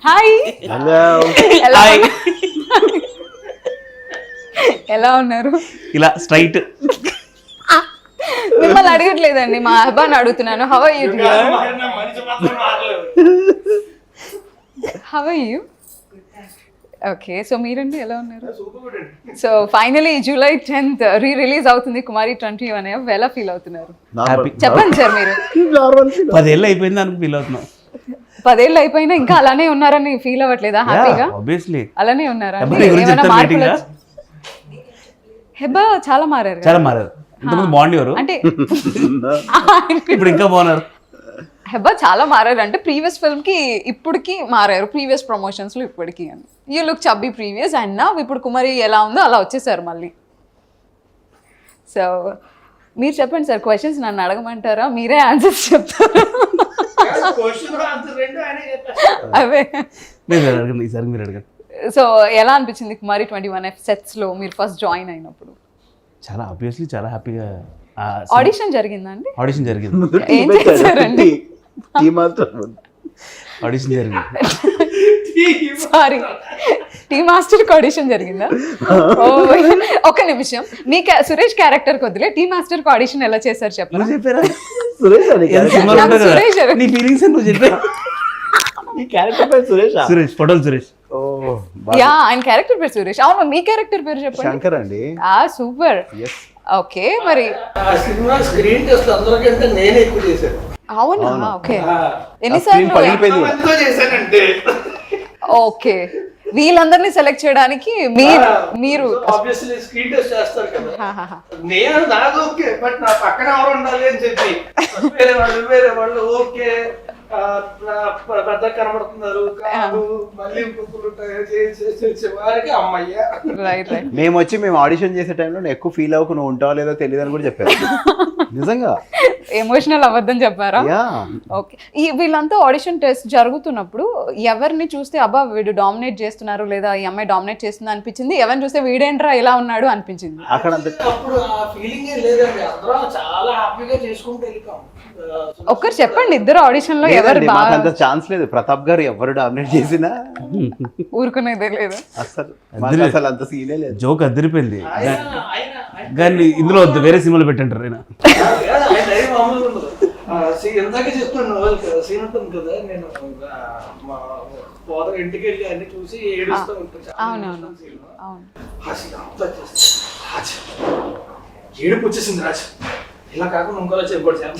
Hi hello ఎలా ఉన్నారు? ఇలా స్ట్రైట్ మిమ్మల్ని అడగట్లేదండి, మా అబ్బాయిని అడుగుతున్నాను. How are you? How are you? Okay, so మీరండి ఎలా ఉన్నారు? So finally July 10th release అవుతుంది కుమారి 21. ఎలా ఫీల్ అవుతున్నారు హ్యాపీ. చెప్పండి సార్. మీరు 10 ఏళ్ళు అయిపోయింది అనుకు ఫీల్ అవుతున్నాం. 10 ఏళ్ళు అయిపోయినా ఇంకా అలానే ఉన్నారని ఫీల్ అవ్వట్లేదా? హ్యాపీగా ఆబ్వియస్లీ అలానే ఉన్నారా? ఏమైనా మార్పులు? హెబ్బా చాలా మారారు కదా? చాలా మారారు. ఇంతకుముందు బాగుండేవారు, అంటే ఇప్పుడు ఇంకా బాగున్నారు. హెబ్బా చాలా మారారు అంటే ప్రీవియస్ ఫిల్మ్ కి ఇప్పటికి మారారు, ప్రీవియస్ ప్రమోషన్స్ లో ఇప్పటికి అని. You look chubby previous and నా ఇప్పుడు కుమారి ఎలా ఉందో అలా వచ్చేసారు మళ్ళీ. సో మీరు చెప్పండి సార్, క్వశ్చన్స్ నన్ను అడగమంటారా, మీరే ఆన్సర్స్ చెప్తారా? అవే. ఈసారి మీరు అడగండి. సో ఎలా అనిపించింది కుమారి 21 సెట్స్ లో మీరు ఫస్ట్ జాయిన్ అయినప్పుడు? చాలా ఆబ్వియస్లీ చాలా హ్యాపీగా. ఆడిషన్ జరిగిందా అండి? ఆడిషన్ జరిగింది. ఏం చేశారండి? ఆడిషన్ జరిగింది. సారీ, టీ మాస్టర్ కి ఆడిషన్ జరిగిందా? ఓ ఒక నిమిషం, మీ సురేష్ క్యారెక్టర్ కొద్దిలే, టీ మాస్టర్ కి ఆడిషన్ ఎలా చేశారు చెప్పండి. నువ్వు చెప్పారా? సురేష్ అని నాకు సురేష్ నీ ఫీలింగ్స్ నువ్వు చెప్పారా? ఈ క్యారెక్టర్ పేరు సురేష్. సురేష్ ఫోటోలు సురేష్. ఓ యా, ఆయన క్యారెక్టర్ పేరు సురేష్. అవును, మీ క్యారెక్టర్ పేరు చెప్పండి. శంకర్ అండి. సూపర్. ఎస్. ఓకే, మరి ఆ సినిమా స్క్రీన్ టెస్ట్ అందరికంటే నేనే ఎక్కువ చేశాను. అవునా? ఓకే, స్క్రీన్ ఎన్నిసార్లు? పగిలిపోయింది. ఎంతో చేశానంటే ఓకే, వీళ్ళందరినీ సెలెక్ట్ చేయడానికి మీరు ఆబ్వియస్లీ స్క్రీన్ టెస్ట్ చేస్తారు కదా. నేను నాది ఓకే, బట్ నా పక్కన ఎవరు ఉండాలి అని చెప్పి వేరే వాళ్ళు ఓకే పెద్ద కనబడుతున్నారు కాదు, మళ్ళీ ఇంకొకరు వారికి అమ్మయ్య. Right right. మేము ఆడిషన్ చేసే టైంలో నేను ఎక్కువ ఫీల్ అవ్వకు, నువ్వు ఉంటావో లేదో తెలియదు అని కూడా చెప్పారు. నిజంగా ఎమోషనల్ అవ్వద్దని చెప్పారా? యా. ఓకే, వీళ్ళంతా ఆడిషన్ టెస్ట్ జరుగుతున్నప్పుడు ఎవరిని చూస్తే అబ్బా వీడు డామినేట్ చేస్తున్నారు లేదా ఈ అమ్మాయి డామినేట్ చేస్తుంది అనిపించింది, ఎవరిని చూస్తే వీడేంట్రా ఇలా ఉన్నాడు అనిపించింది? అక్కడ అప్పుడు ఆ ఫీలింగ్ లేదండి, అందరం చాలా హ్యాపీగా చేసుకుంటూ వెళ్ళిపోయాం. ఒక్కరు చెప్పండి, ఇద్దరు ఆడిషన్ లో ఎవరు మాకు బాగా అంత ఛాన్స్ లేదు. ప్రతాప్ గారు ఎవరు డామినేట్ చేసినా ఊరుకునేదే లేదు. అసలు మాకు అసలు అంత సీనే లేదు. జోక్ అదిరిపోయింది. ఆయన కానీ ఇందులో వద్దు, వేరే సినిమాలో పెట్టంటారు ఆయన. మామూలుగా ఉండదు. ఎందాక చెప్తున్నాను సీన్ ఉంటుంది కదా, నేను మా ఫాదర్ ఇంటికి వెళ్ళి అన్ని చూసి ఏడుస్తూ ఉంటాను. అవునవును అవును. ఏడుపు వచ్చేసింది రాజు, ఇలా కాకుండా ఇంకోలా చెప్పాడు సార్.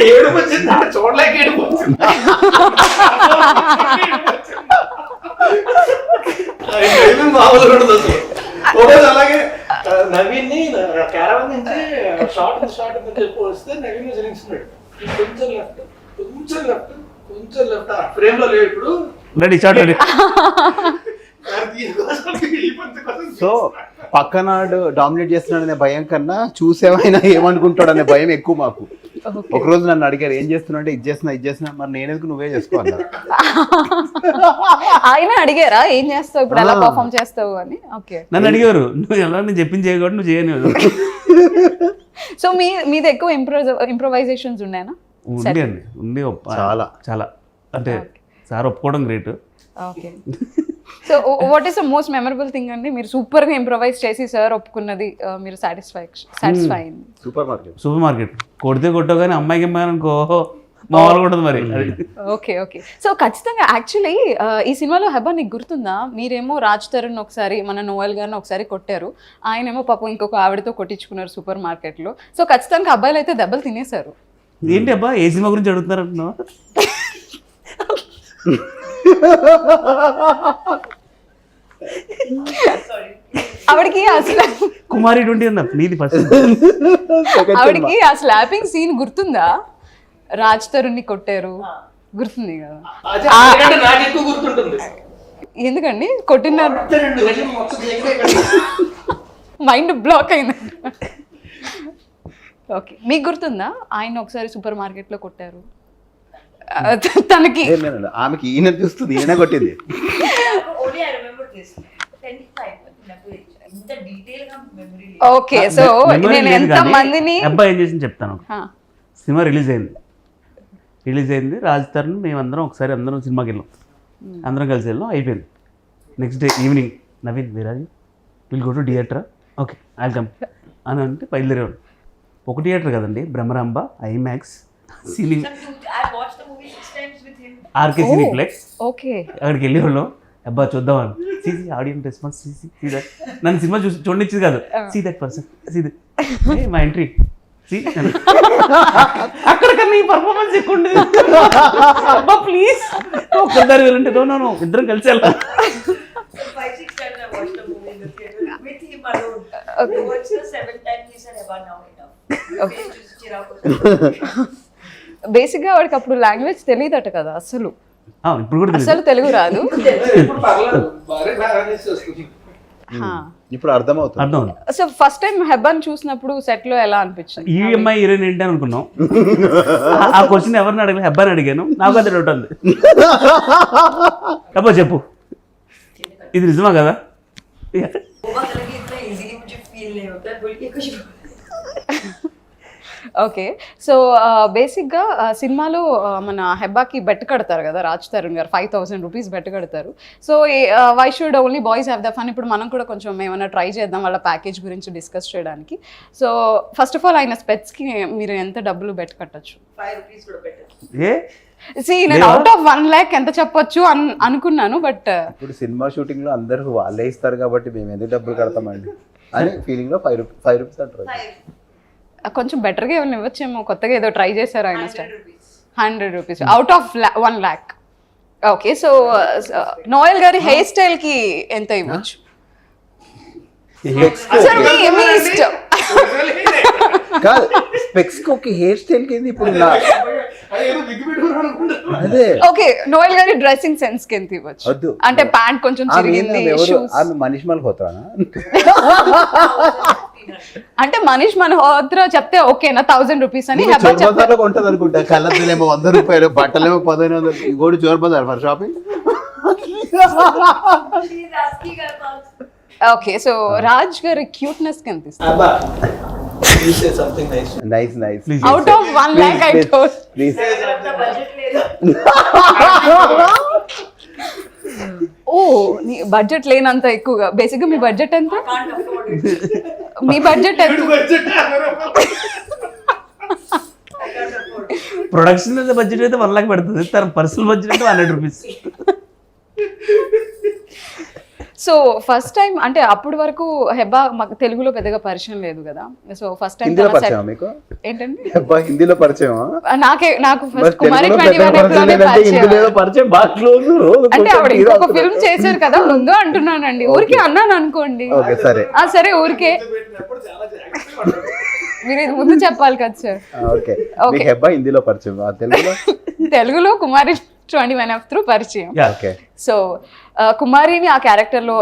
ఏడుపు వచ్చింది, చూడలేక ఏడుపు వచ్చింది. మామూలుగా ఉండదు అసలు. ఒకరోజు అలాగే నవీన్ ని క్యారవన్ నుంచి షార్ట్ చెప్పి వస్తే నవీన్ జరించున్నాడు. కొంచెం లెఫ్ట్ ఫ్రేమ్ లో లేవు ఇప్పుడు. Ready shot ready. సో పక్కనాడు డామినేట్ చేస్తున్నాడు అనే భయం కన్నా చూసేవైనా ఏమనుకుంటాడు అనే భయం ఎక్కువ మాకు. ఒక రోజు నన్ను అడిగారు ఏం చేస్తున్నా అంటే ఇది చేస్తున్నా, మరి నేనెందుకు నువ్వే చేసుకోవాలి. ఆయన అడిగారా ఏం చేస్తావు ఇప్పుడు, ఎలా పర్ఫామ్ చేస్తావు అని? ఓకే, నన్ను అడిగారు నువ్వు ఎలా నేను చెప్పింది చేయకూడదు, నువ్వు చేయని. సో మీది ఎక్కువ ఇంప్రొవైజేషన్స్ ఉన్నాయనా? ఉంది చాలా చాలా. అంటే సార్ ఒప్పుకోవడం great. Okay, so what is the most memorable thing అండి మీరు సూపర్ గా ఇంప్రొవైజ్ చేసి సార్ ఒప్పుకున్నది, మీరు సాటిస్ఫై సూపర్ మార్కెట్ కొడితే కొట్టో కానీ అమ్మాయికి అమ్మాయినుకో మామూలుగా ఉంటుంది మరి. ఓకే ఓకే, సో ఖచ్చితంగా యాక్చువల్లీ ఈ సినిమాలో హెబ్బా నీకు గుర్తుందా, మీరేమో రాజ్ తరుణ్ ఒకసారి మన నోయల్ గారిని ఒకసారి కొట్టారు, ఆయనేమో పాపం ఇంకొక ఆవిడతో కొట్టించుకున్నారు సూపర్ మార్కెట్ లో. సో ఖచ్చితంగా అబ్బాయిలు అయితే దెబ్బలు తినేశారు. ఏంటి అబ్బా ఏ సినిమా గురించి అడుగుతున్నారు అంటున్నావా? ఆవిడకి అసలు కుమారి 20 అన్న నీది ఫస్ట్. ఆవిడకి ఆ స్లాపింగ్ సీన్ గుర్తుందా? రాజ్ తరుణ్ ని కొట్టారు, గుర్తుంది కదా? నాకు ఎక్కువ గుర్తుంటుంది. ఎందుకండి కొట్టినారు? మైండ్ బ్లాక్ అయింది. ఓకే, మీకు గుర్తుందా ఆయన ఒకసారి సూపర్ మార్కెట్ లో కొట్టారు తనకి? ఆమెకి ఈయన చూస్తుంది, ఈయన కొట్టింది. ఓకే, సో నేను ఎంత మందిని అబ్బాయి ఏం చేసింది చెప్తాను. సినిమా రిలీజ్ అయింది రాజ్ తరుణ్ మేమందరం ఒకసారి అందరం సినిమాకి వెళ్ళాం. అందరం కలిసి వెళ్ళాం, అయిపోయింది. Next day evening Naveen Veeraju will go to theatre, okay I come అని అంటే బయలుదేరేవాడు. ఒక థియేటర్ కదండి, Brahmaramba, IMAX, cine, I watched the movie 6 times with him. RK Cineplex. Okay. అక్కడికి వెళ్ళేవాళ్ళం, అబ్బా చూద్దామని. See see audience response, see see see that. నన్ను సినిమా చూడనిచ్చేది కాదు. See that person, see that, మా ఎంట్రీ సీ. అక్కడికన్నా ఈ పర్ఫార్మెన్స్ ఎక్కువ ఉండేది. అబ్బా ప్లీజ్ ఒక్కదారి వెళ్ళంటే నో ఇద్దరం కలిసి వెళ్ళాం. So 5-6 times I watched the movie in the theater with him alone. Okay. I watched the 7th time. He said, "Eba, now enough." Okay. Just chirako. బేసిక్గా వాడికి అప్పుడు లాంగ్వేజ్ తెలియదట కదా అసలు, ఇప్పుడు కూడా తెలియదు. అసలు తెలుగు రాదు. ఇప్పుడు పర్లేదు, బాగా మేనేజ్ చేస్తుంది. ఇప్పుడు అర్థమవుతుంది. అర్థం. సో ఫస్ట్ టైం హెబ్బాని చూసినప్పుడు సెట్ లో ఎలా అనిపించింది? ఈ అమ్మాయి హీరోయిన్ ఏంటి అనుకున్నాం. ఆ క్వశ్చన్ ఎవరిని అడగలేదు, హెబ్బాని అడిగాను. నాకు అదే డౌట్ ఉంది. అబ్బా చెప్పు, ఇది నిజమా కదా? Oba karenge itna easily मुझे feel नहीं होता, बोल के कुछ ఓకే. సో బేసిక్గా సినిమాలో మన హెబ్బాకి బెట్ కడతారు కదా రాజ్ తరుణ్ గారు, 5,000 రూపీస్ బెట్ కడతారు. So why should only boys have the fun? ఇప్పుడు మనం కూడా కొంచెం ఏమైనా ట్రై చేద్దాం వాళ్ళ ప్యాకేజ్ గురించి డిస్కస్ చేయడానికి. సో ఫస్ట్ ఆఫ్ ఆల్ ఆయన స్పెట్స్కి మీరు ఎంత డబ్బులు బెట్ కట్టచ్చు? 5 rupees కూడా better. ఏ నేను అవుట్ ఆఫ్ 1 lakh ఎంత చెప్పొచ్చు అనుకున్నాను, బట్ ఇప్పుడు సినిమా షూటింగ్ లో అందరూ వాళ్ళే ఇస్తారు కాబట్టి మేము ఎందుకు డబ్బులు కడతామండి అని ఫీలింగ్ లో 5 రూపీస్ అంటారు. 5 కొంచెం బెటర్గా ఏమైనా ఇవ్వచ్చేమో, కొత్తగా ఏదో ట్రై చేశారు ఆయన. 100 rupees. 100 rupees out of 1 lakh. Okay. So Noel గారి హెయిర్ స్టైల్ కి ఎంత ఇవ్వచ్చు? సార్ మీ ఇష్టం. కాదు, స్పెక్స్ కి ఒక హెయిర్ స్టైల్ కి ఇప్పుడు అదేదో బిగ్గు పెట్టుకున్నాను అనుకుంటా. అదే ఓకే. నోయల్ గారి డ్రెస్సింగ్ సెన్స్ కి ఎంత ఇవ్వచ్చు? వద్దు. అంటే ప్యాంట్ కొంచెం చిరిగింది, షూస్. ఆమె మనీష్ మల్హోత్రానా? అంటే మనీష్ మల్హోత్రా చెప్తే ఓకేనా 1000 రూపీస్ అని? హెబ్బా చెప్తే చోర్ బజార్ ఉంటది అనుకుంటా. కళ్ళద్దులేమో 100 రూపాయలు, బట్టలేమో 1500. ఇంకోటి Chor Bazaar for shopping. She is asking about. Okay. So Raj గారి క్యూట్నెస్ కి ఎంత ఇస్తారు? అబ్బా, you say something nice. Nice Please. Out of 1 lakh I told. Please. అంత బడ్జెట్ లేదు. ఓ నీ బడ్జెట్ లేనంత ఎక్కువగా. బేసిక్గా మీ బడ్జెట్ ఎంత? Can't afford it. Me budget ఎంత? I can't afford it. Production budget అయితే 1 lakh పెడుతుంది, తన పర్సనల్ బడ్జెట్ అయితే 100 రూపీస్. సో ఫస్ట్ టైం అంటే అప్పటి వరకు హెబ్బా మాకు తెలుగులో పెద్దగా పరిచయం లేదు కదా. సో ఫస్ట్ టైం హిందీలో పరిచయం మీకు? ఏంటండి? అబ్బా, హిందీలో పరిచయమా? నాకు ఫస్ట్ కుమారి 21 ఎప్పుడోనే హిందీలో పరిచయం బాగా క్లోజ్. అంటే ఆవిడ ఇంకొక ఫిల్మ్ చేశారు కదా ముందు అంటున్నానండి. ఊరికే అన్నాను అనుకోండి. ఓకే సరే. సరే ఊరికే పెట్టినప్పుడు చాలా జాగ్రత్తగా ఉండాలి. మీరు ఇది ముందు చెప్పాలి కదా సార్. ఓకే. మీకు హెబ్బా హిందీలో పరిచయం, తెలుగులో? తెలుగులో కుమారి 21 త్రూ పరిచయం. ఓకే. సో కుమారిని ఆ క్యారెక్టర్లో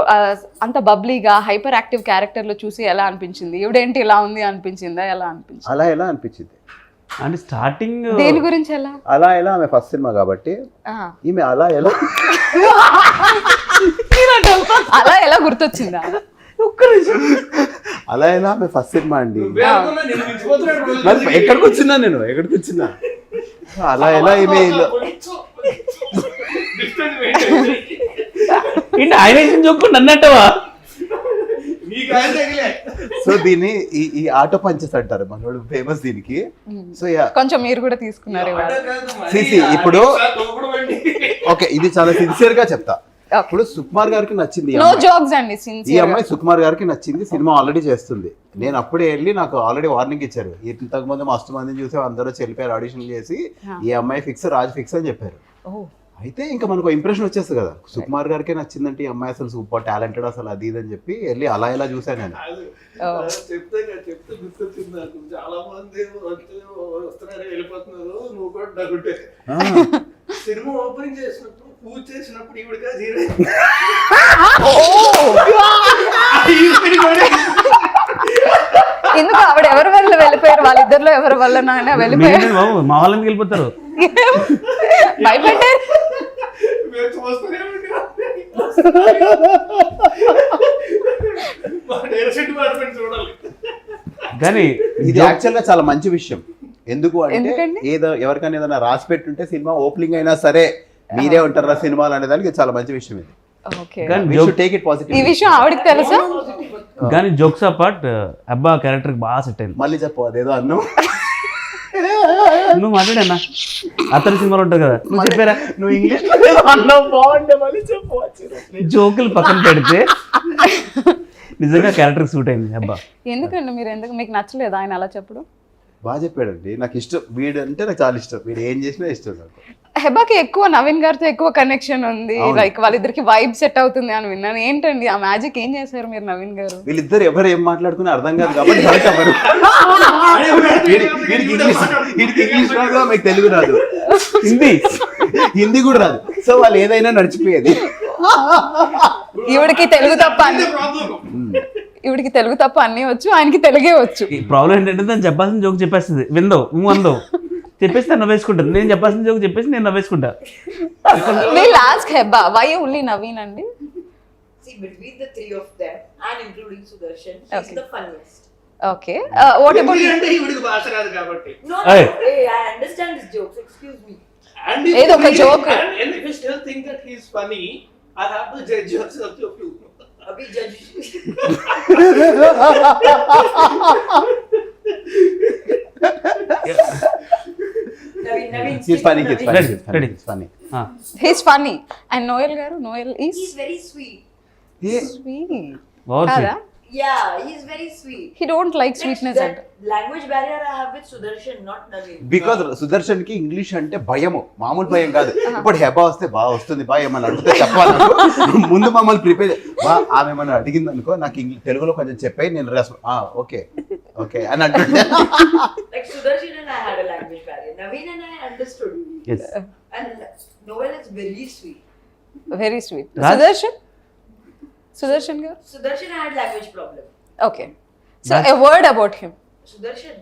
అంత బబ్లీగా హైపర్ యాక్టివ్ క్యారెక్టర్లో చూసి ఎలా అనిపించింది? ఇవిడేంటి ఇలా ఉంది అనిపించిందా? ఎలా అనిపించింది? అలా ఎలా అనిపించింది అంటే స్టార్టింగ్ దేని గురించి ఎలా? అలా ఎలా ఆమె ఫస్ట్ సినిమా కాబట్టి ఈమె అలా ఎలా అలా ఎలా గుర్తొచ్చిందా? అలా ఎలా ఆమె ఫస్ట్ సినిమా అండి. నువ్వే అనుకున్నా, నేను మించిపోతున్నాడు రోజు. మరి ఎక్కడికి వచ్చినా అలా ఎలా ఈమె Distance maintain చేయి. ఏంటి ఆయన చూసుకుంటూ అన్నట్టవా? నీకు ఆయన తగిలే. సో దీన్ని ఈ ఆటో పంచెస్ అంటారు మనోడు ఫేమస్ దీనికి. సో కొంచెం మీరు కూడా తీసుకున్నారు ఇవాళ. సిసి ఇప్పుడు తోపుడు బండి. ఓకే, ఇది చాలా సిన్సియర్ గా చెప్తా. ఇప్పుడు సుకుమార్ గారికి నచ్చింది ఈ నో అమ్మాయి. జోక్స్ అండి, ఈ సిన్సియర్. అమ్మాయి సుకుమార్ గారికి నచ్చింది, సినిమా ఆల్రెడీ చేస్తుంది. నేను అప్పుడే వెళ్ళి నాకు ఆల్రెడీ వార్నింగ్ ఇచ్చారు. ఇంతకు ముందు మస్తు మందిని చూసి అందరూ చెల్లిపోయారు ఆడిషన్ చేసి, ఈ అమ్మాయి ఫిక్స్, రాజ్ ఫిక్స్ అని చెప్పారు. అయితే ఇంకా మనకు ఇంప్రెషన్ వచ్చేస్తుంది కదా, సుకుమార్ గారికే నచ్చిందంటే ఈ అమ్మాయి అసలు సూపర్ టాలెంటెడ్ అసలు అది ఇది అని చెప్పి వెళ్ళి అలా ఇలా చూసాను నేను. చెప్తే గుర్తొచ్చింది నాకు. చాలా మంది వస్తున్నారు, వెళ్ళిపోతున్నారు. నువ్వు కూడా డగుంటే సినిమా ఓపెనింగ్ చేసినప్పుడు, పూజ చేసినప్పుడు ఈవిడగా ఎందుకు ఆవిడ ఎవరి వల్ల వెళ్ళిపోయారు? వాళ్ళిద్దరిలో ఎవరి వల్ల నాయన వెళ్ళిపోయారు? బాబు మా వాళ్ళ ఎందుకు వెళ్ళిపోతారు? భయపెట్టారు. మేము చూస్తూనే ఉంటాం. మా డైరెక్షన్ డిపార్ట్మెంట్ చూడాలి. కానీ ఇది యాక్చువల్ గా చాలా మంచి విషయం. ఎందుకు అంటే ఎందుకండి? ఏదో ఎవరికైనా ఏదైనా రాసి పెట్టుంటే సినిమా ఓపెనింగ్ అయినా సరే మీరే ఉంటారా సినిమాలు అనే దానికి చాలా మంచి విషయం ఇది. ఓకే, కానీ టేక్ ఇట్ ఈ పాజిటివ్. విషయం ఆవిడకి తెలుసా? కానీ జోక్స్ అపార్ట్ అబ్బా క్యారెక్టర్ బాగా సెట్ అయింది. మళ్ళీ చెప్పు అదేదో అన్నం. నువ్వు మాట్లాడన్నా అతని సినిమాలో ఉంటుంది కదా, నువ్వు చెప్పారా? నువ్వు ఇంగ్లీష్ అన్నం బాగుంటే మళ్ళీ చెప్పు. జోకులు పక్కన పెడితే నిజంగా క్యారెక్టర్ సూట్ అయింది అబ్బా. ఎందుకండి మీరు ఎందుకు మీకు నచ్చలేదు ఆయన అలా చెప్పడం? బాగా చెప్పాడండి, నాకు ఇష్టం వీడు అంటే, నాకు చాలా ఇష్టం. వీడు ఏం చేసినా ఇష్టం నాకు. హెబాకి ఎక్కువ నవీన్ గారితో ఎక్కువ కనెక్షన్ ఉంది, లైక్ వాళ్ళిద్దరికి వైబ్ సెట్ అవుతుంది అని విన్నాను. ఏంటండి ఆ మ్యాజిక్ ఏం చేశారు మీరు నవీన్ గారు? వీళ్ళిద్దరు ఎవరు ఏం మాట్లాడుకుని అర్థం కాదు కాబట్టి కరెక్ట్ అవ్వరు. వీడికి ఇంగ్లీష్ రాదు, మీకు తెలుగు రాదు, హిందీ కూడా రాదు. సో వాళ్ళు ఏదైనా నడిచిపోయేది. ఈవిడికి తెలుగు తప్ప ఈవిడికి తెలుగు తప్ప అన్నీ వచ్చు, ఆయనకి తెలుగే వచ్చు. ఈ ప్రాబ్లం ఏంటంటే దాన్ని చెప్పాల్సిన జోక్ చెప్పేస్తుంది, విందో నువ్వు అందో చెప్పేసి తను నవ్వేసుకుంటాను, నేను చెప్పాల్సిన జోక్ చెప్పేసి నేను నవ్వేసుకుంటా. We'll ask Heba, why only Naveen అండి? See, between the three of them and including Sudarshan, he's Okay. the funniest. Okay, what about అంటే ఈవిడికి భాష రాదు కాబట్టి. No, Hey. hey, I understand his jokes. Excuse me. And ఏదో ఒక joke. And if you still think that he's funny, I have to judge yourself of you. Abhi judge. Naveen, He's funny, he's funny, Ready, he's funny, ready. he's funny. he's funny and Noel garu, Noel is He's very sweet. sweet. Over Kada? Yeah, he's very sweet. He don't like Next, sweetness that and language barrier I have with Sudarshan, not Naveen. Because Sudarshan కి English అంటే భయము, మామూలు భయం కాదు. ఇప్పుడు హెబా వస్తే బాగా వస్తుంది బా ఏమన్నా అడిగితే చెప్పాలి. ముందు మమ్మల్ని ప్రిపేర్ బా ఆమె ఏమన్నా అడిగింది అనుకో, నాకు తెలుగులో కొంచెం చెప్పాయి, నేను ఓకే ఓకే అని అంటుంటే. Like Sudarshan and I had a language barrier. Naveen and I understood. Yes. And Noel is very sweet. very sweet. Raj? Sudarshan garu? Sudarshan I had language problem. Okay, so a word about him. Sudarshan,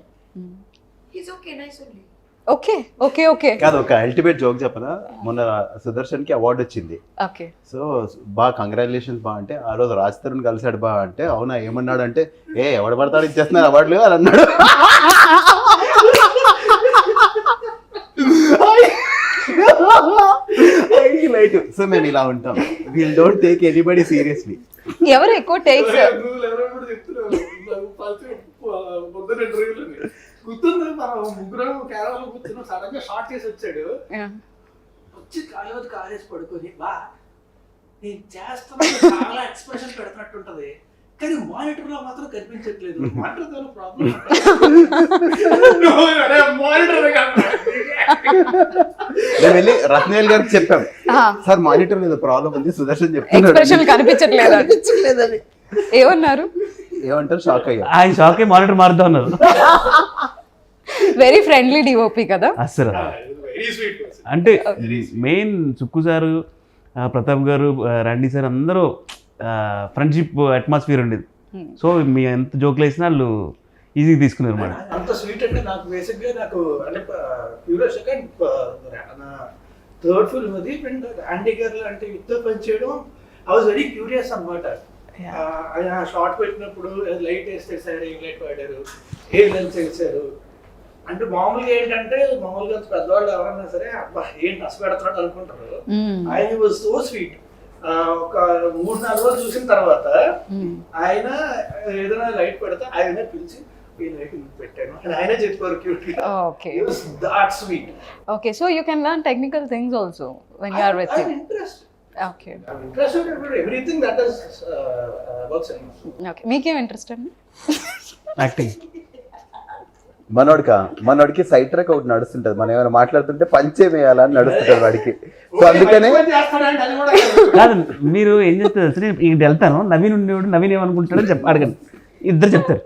he's okay, nice only. Okay. కాదు, ఒక ultimate joke చెప్పనా, మొన్న సుదర్శన్ కి award వచ్చింది. Okay. So బా congratulations బా అంటే, ఆ రోజు రాజ్ తరుణ్ కలిసాడు బా అంటే, అవునా ఏమన్నాడు అంటే, ఎవడు పడతాడు ఇచ్చేస్తున్నారు అవార్డులు అని అన్నాడు. సో మేము ఇలా ఉంటాం, we'll don't take anybody seriously. ఎవరు ఎక్కువ టేక్స్? నువ్వు ఎవరో కూడా చెప్తున్నావు. నాకు ఫస్ట్ పొద్దున్న ఇంటర్వ్యూలోనే గుర్తుంది, మనం ముగ్గురం కేరళలో కూర్చున్నాం, సడన్ గా షార్ట్ చేసి వచ్చాడు. వచ్చి కాలేజ్ కాలేజ్ పడుకొని బా నేను చేస్తున్నా చాలా ఎక్స్ప్రెషన్ పెడుతున్నట్టు ఉంటది, కానీ మానిటర్ లో మాత్రం కనిపించట్లేదు. మానిటర్ తో ప్రాబ్లం. మేము వెళ్ళి రత్నేల్ గారికి చెప్పాం, సార్ మానిటర్ మీద ప్రాబ్లం ఉంది, సుదర్శన్ ఎక్స్ప్రెషన్ చెప్తున్నాడు. కనిపించట్లేదు. ఏమన్నారు? ఏమంటారు, షాక్ అయ్యా. ఆయన షాకే మానిటర్ మారుతా ఉన్నారు వెరీ ఫ్రెండ్లీ డిఓపి కదా అసలు. Very sweet. అంటే మెయిన్ సుక్కు సారు, ప్రతాప్ గారు, రండి సార్ అందరూ ఫ్రెండ్షిప్ అట్మాస్ఫియర్ ఉండేది. సో మీ ఎంత జోకులు వేసినా వాళ్ళు ఈజీగా తీసుకున్నారు మేడం. అంత స్వీట్ అంటే నాకు బేసిక్ గా నాకు అంటే క్యూరియస్ నా థర్డ్ ఫిల్మ్ అది అండ్ యాంటీ గర్ల్ అంటే యుద్ధ పని చేయడం ఐ వాజ్ వెరీ క్యూరియస్ అనమాట. ఆయన షార్ట్ పెట్టినప్పుడు లైట్ వేసేసారు, ఏం లైట్ వాడారు, ఏ లెన్స్ వేసారు అంటే మామూలుగా ఏంటంటే మామూలుగా పెద్దవాళ్ళు ఎవరన్నా సరే అబ్బా ఏంటి నచ్చ పెడుతున్నాడు అనుకుంటారు. ఆయన వాజ్ సో స్వీట్. ఒక 3-4 రోజులు చూసిన తర్వాత ఆయన ఏదైనా లైట్ పెడితే ఆయన పిలిచి ఈ లైట్ పెట్టాను అని ఆయనే చెప్పారు క్యూట్ గా. Okay. That sweet. Okay, so you can learn technical things also when you are with him. Interest. Okay. I'm interested in everything that is works in. Okay. మీకేం ఇంట్రెస్ట్ అండి? యాక్టింగ్. మనోడికి side track ఒకటి నడుస్తుంటది, మనం ఏమైనా మాట్లాడుతుంటే పంచే వేయాలని నడుస్తుంటది వాడికి. సో అందుకనే కాదు మీరు ఏం చెప్తారు తెలుసు, నేను ఇక్కడ వెళ్తాను, నవీన్ ఉండేవాడు నవీన్ ఏమనుకుంటాడని అడగండి, ఇద్దరు చెప్తారు.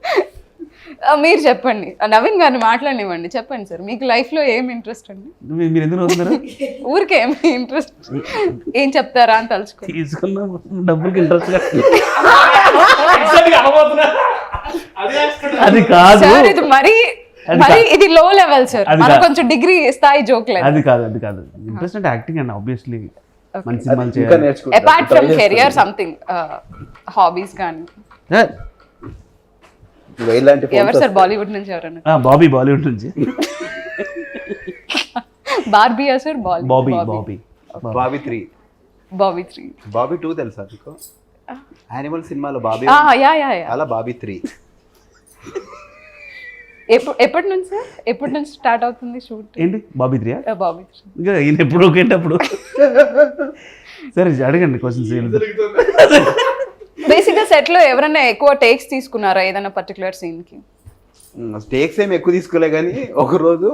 మీరు చెప్పండి, నవీన్ గారిని మాట్లాడనివ్వండి, చెప్పండి సార్ మీకు లైఫ్ లో ఏం ఇంట్రెస్ట్ అండి? మీరు ఎందుకు అవుతున్నారు? ఊరికే ఏమి ఇంట్రెస్ట్, ఏం చెప్తారా అని తలుచుకో. తీసుకున్న డబ్బులకి ఇంట్రెస్ట్ అది కాదు సార్ ఇది మరి ఇది లో లెవెల్ సార్, మన కొంచెం డిగ్రీ స్థాయి జోక్ లేదు. అది కాదు ఇంట్రెస్ట్ అంటే యాక్టింగ్ అండి, ఆబ్వియస్లీ మంచి సినిమాలు ఇంకా చేయాలి. నేర్చుకుంటా. Apart from career something hobbies కానీ. ఇలాంటి ఎవరు సార్ బాలీవుడ్ నుంచి ఎవరన్నా? బాబీ బాలీవుడ్ నుంచి. బార్బియా సార్? బాబీ బాబీ 3. బాబీ 3. బాబీ 2 తెలుసా మీకు? యానిమల్ సినిమాలో బాబీ యా యా యా. అలా బాబీ 3. ఎప్పటి నుంచి సార్, ఎప్పటి నుంచి స్టార్ట్ అవుతుంది షూట్? ఏంటి బాబీ 3? బాబీ 3. ఇంకా ఈయన ఎప్పుడు ఒకేటప్పుడు. సరే అడగండి క్వశ్చన్స్. బేసిక్గా సెట్లో ఎవరైనా ఎక్కువ టేక్స్ తీసుకున్నారా ఏదైనా పర్టికులర్ సీన్కి? స్టేక్స్ ఏమి ఎక్కువ తీసుకోలే కానీ ఒక రోజు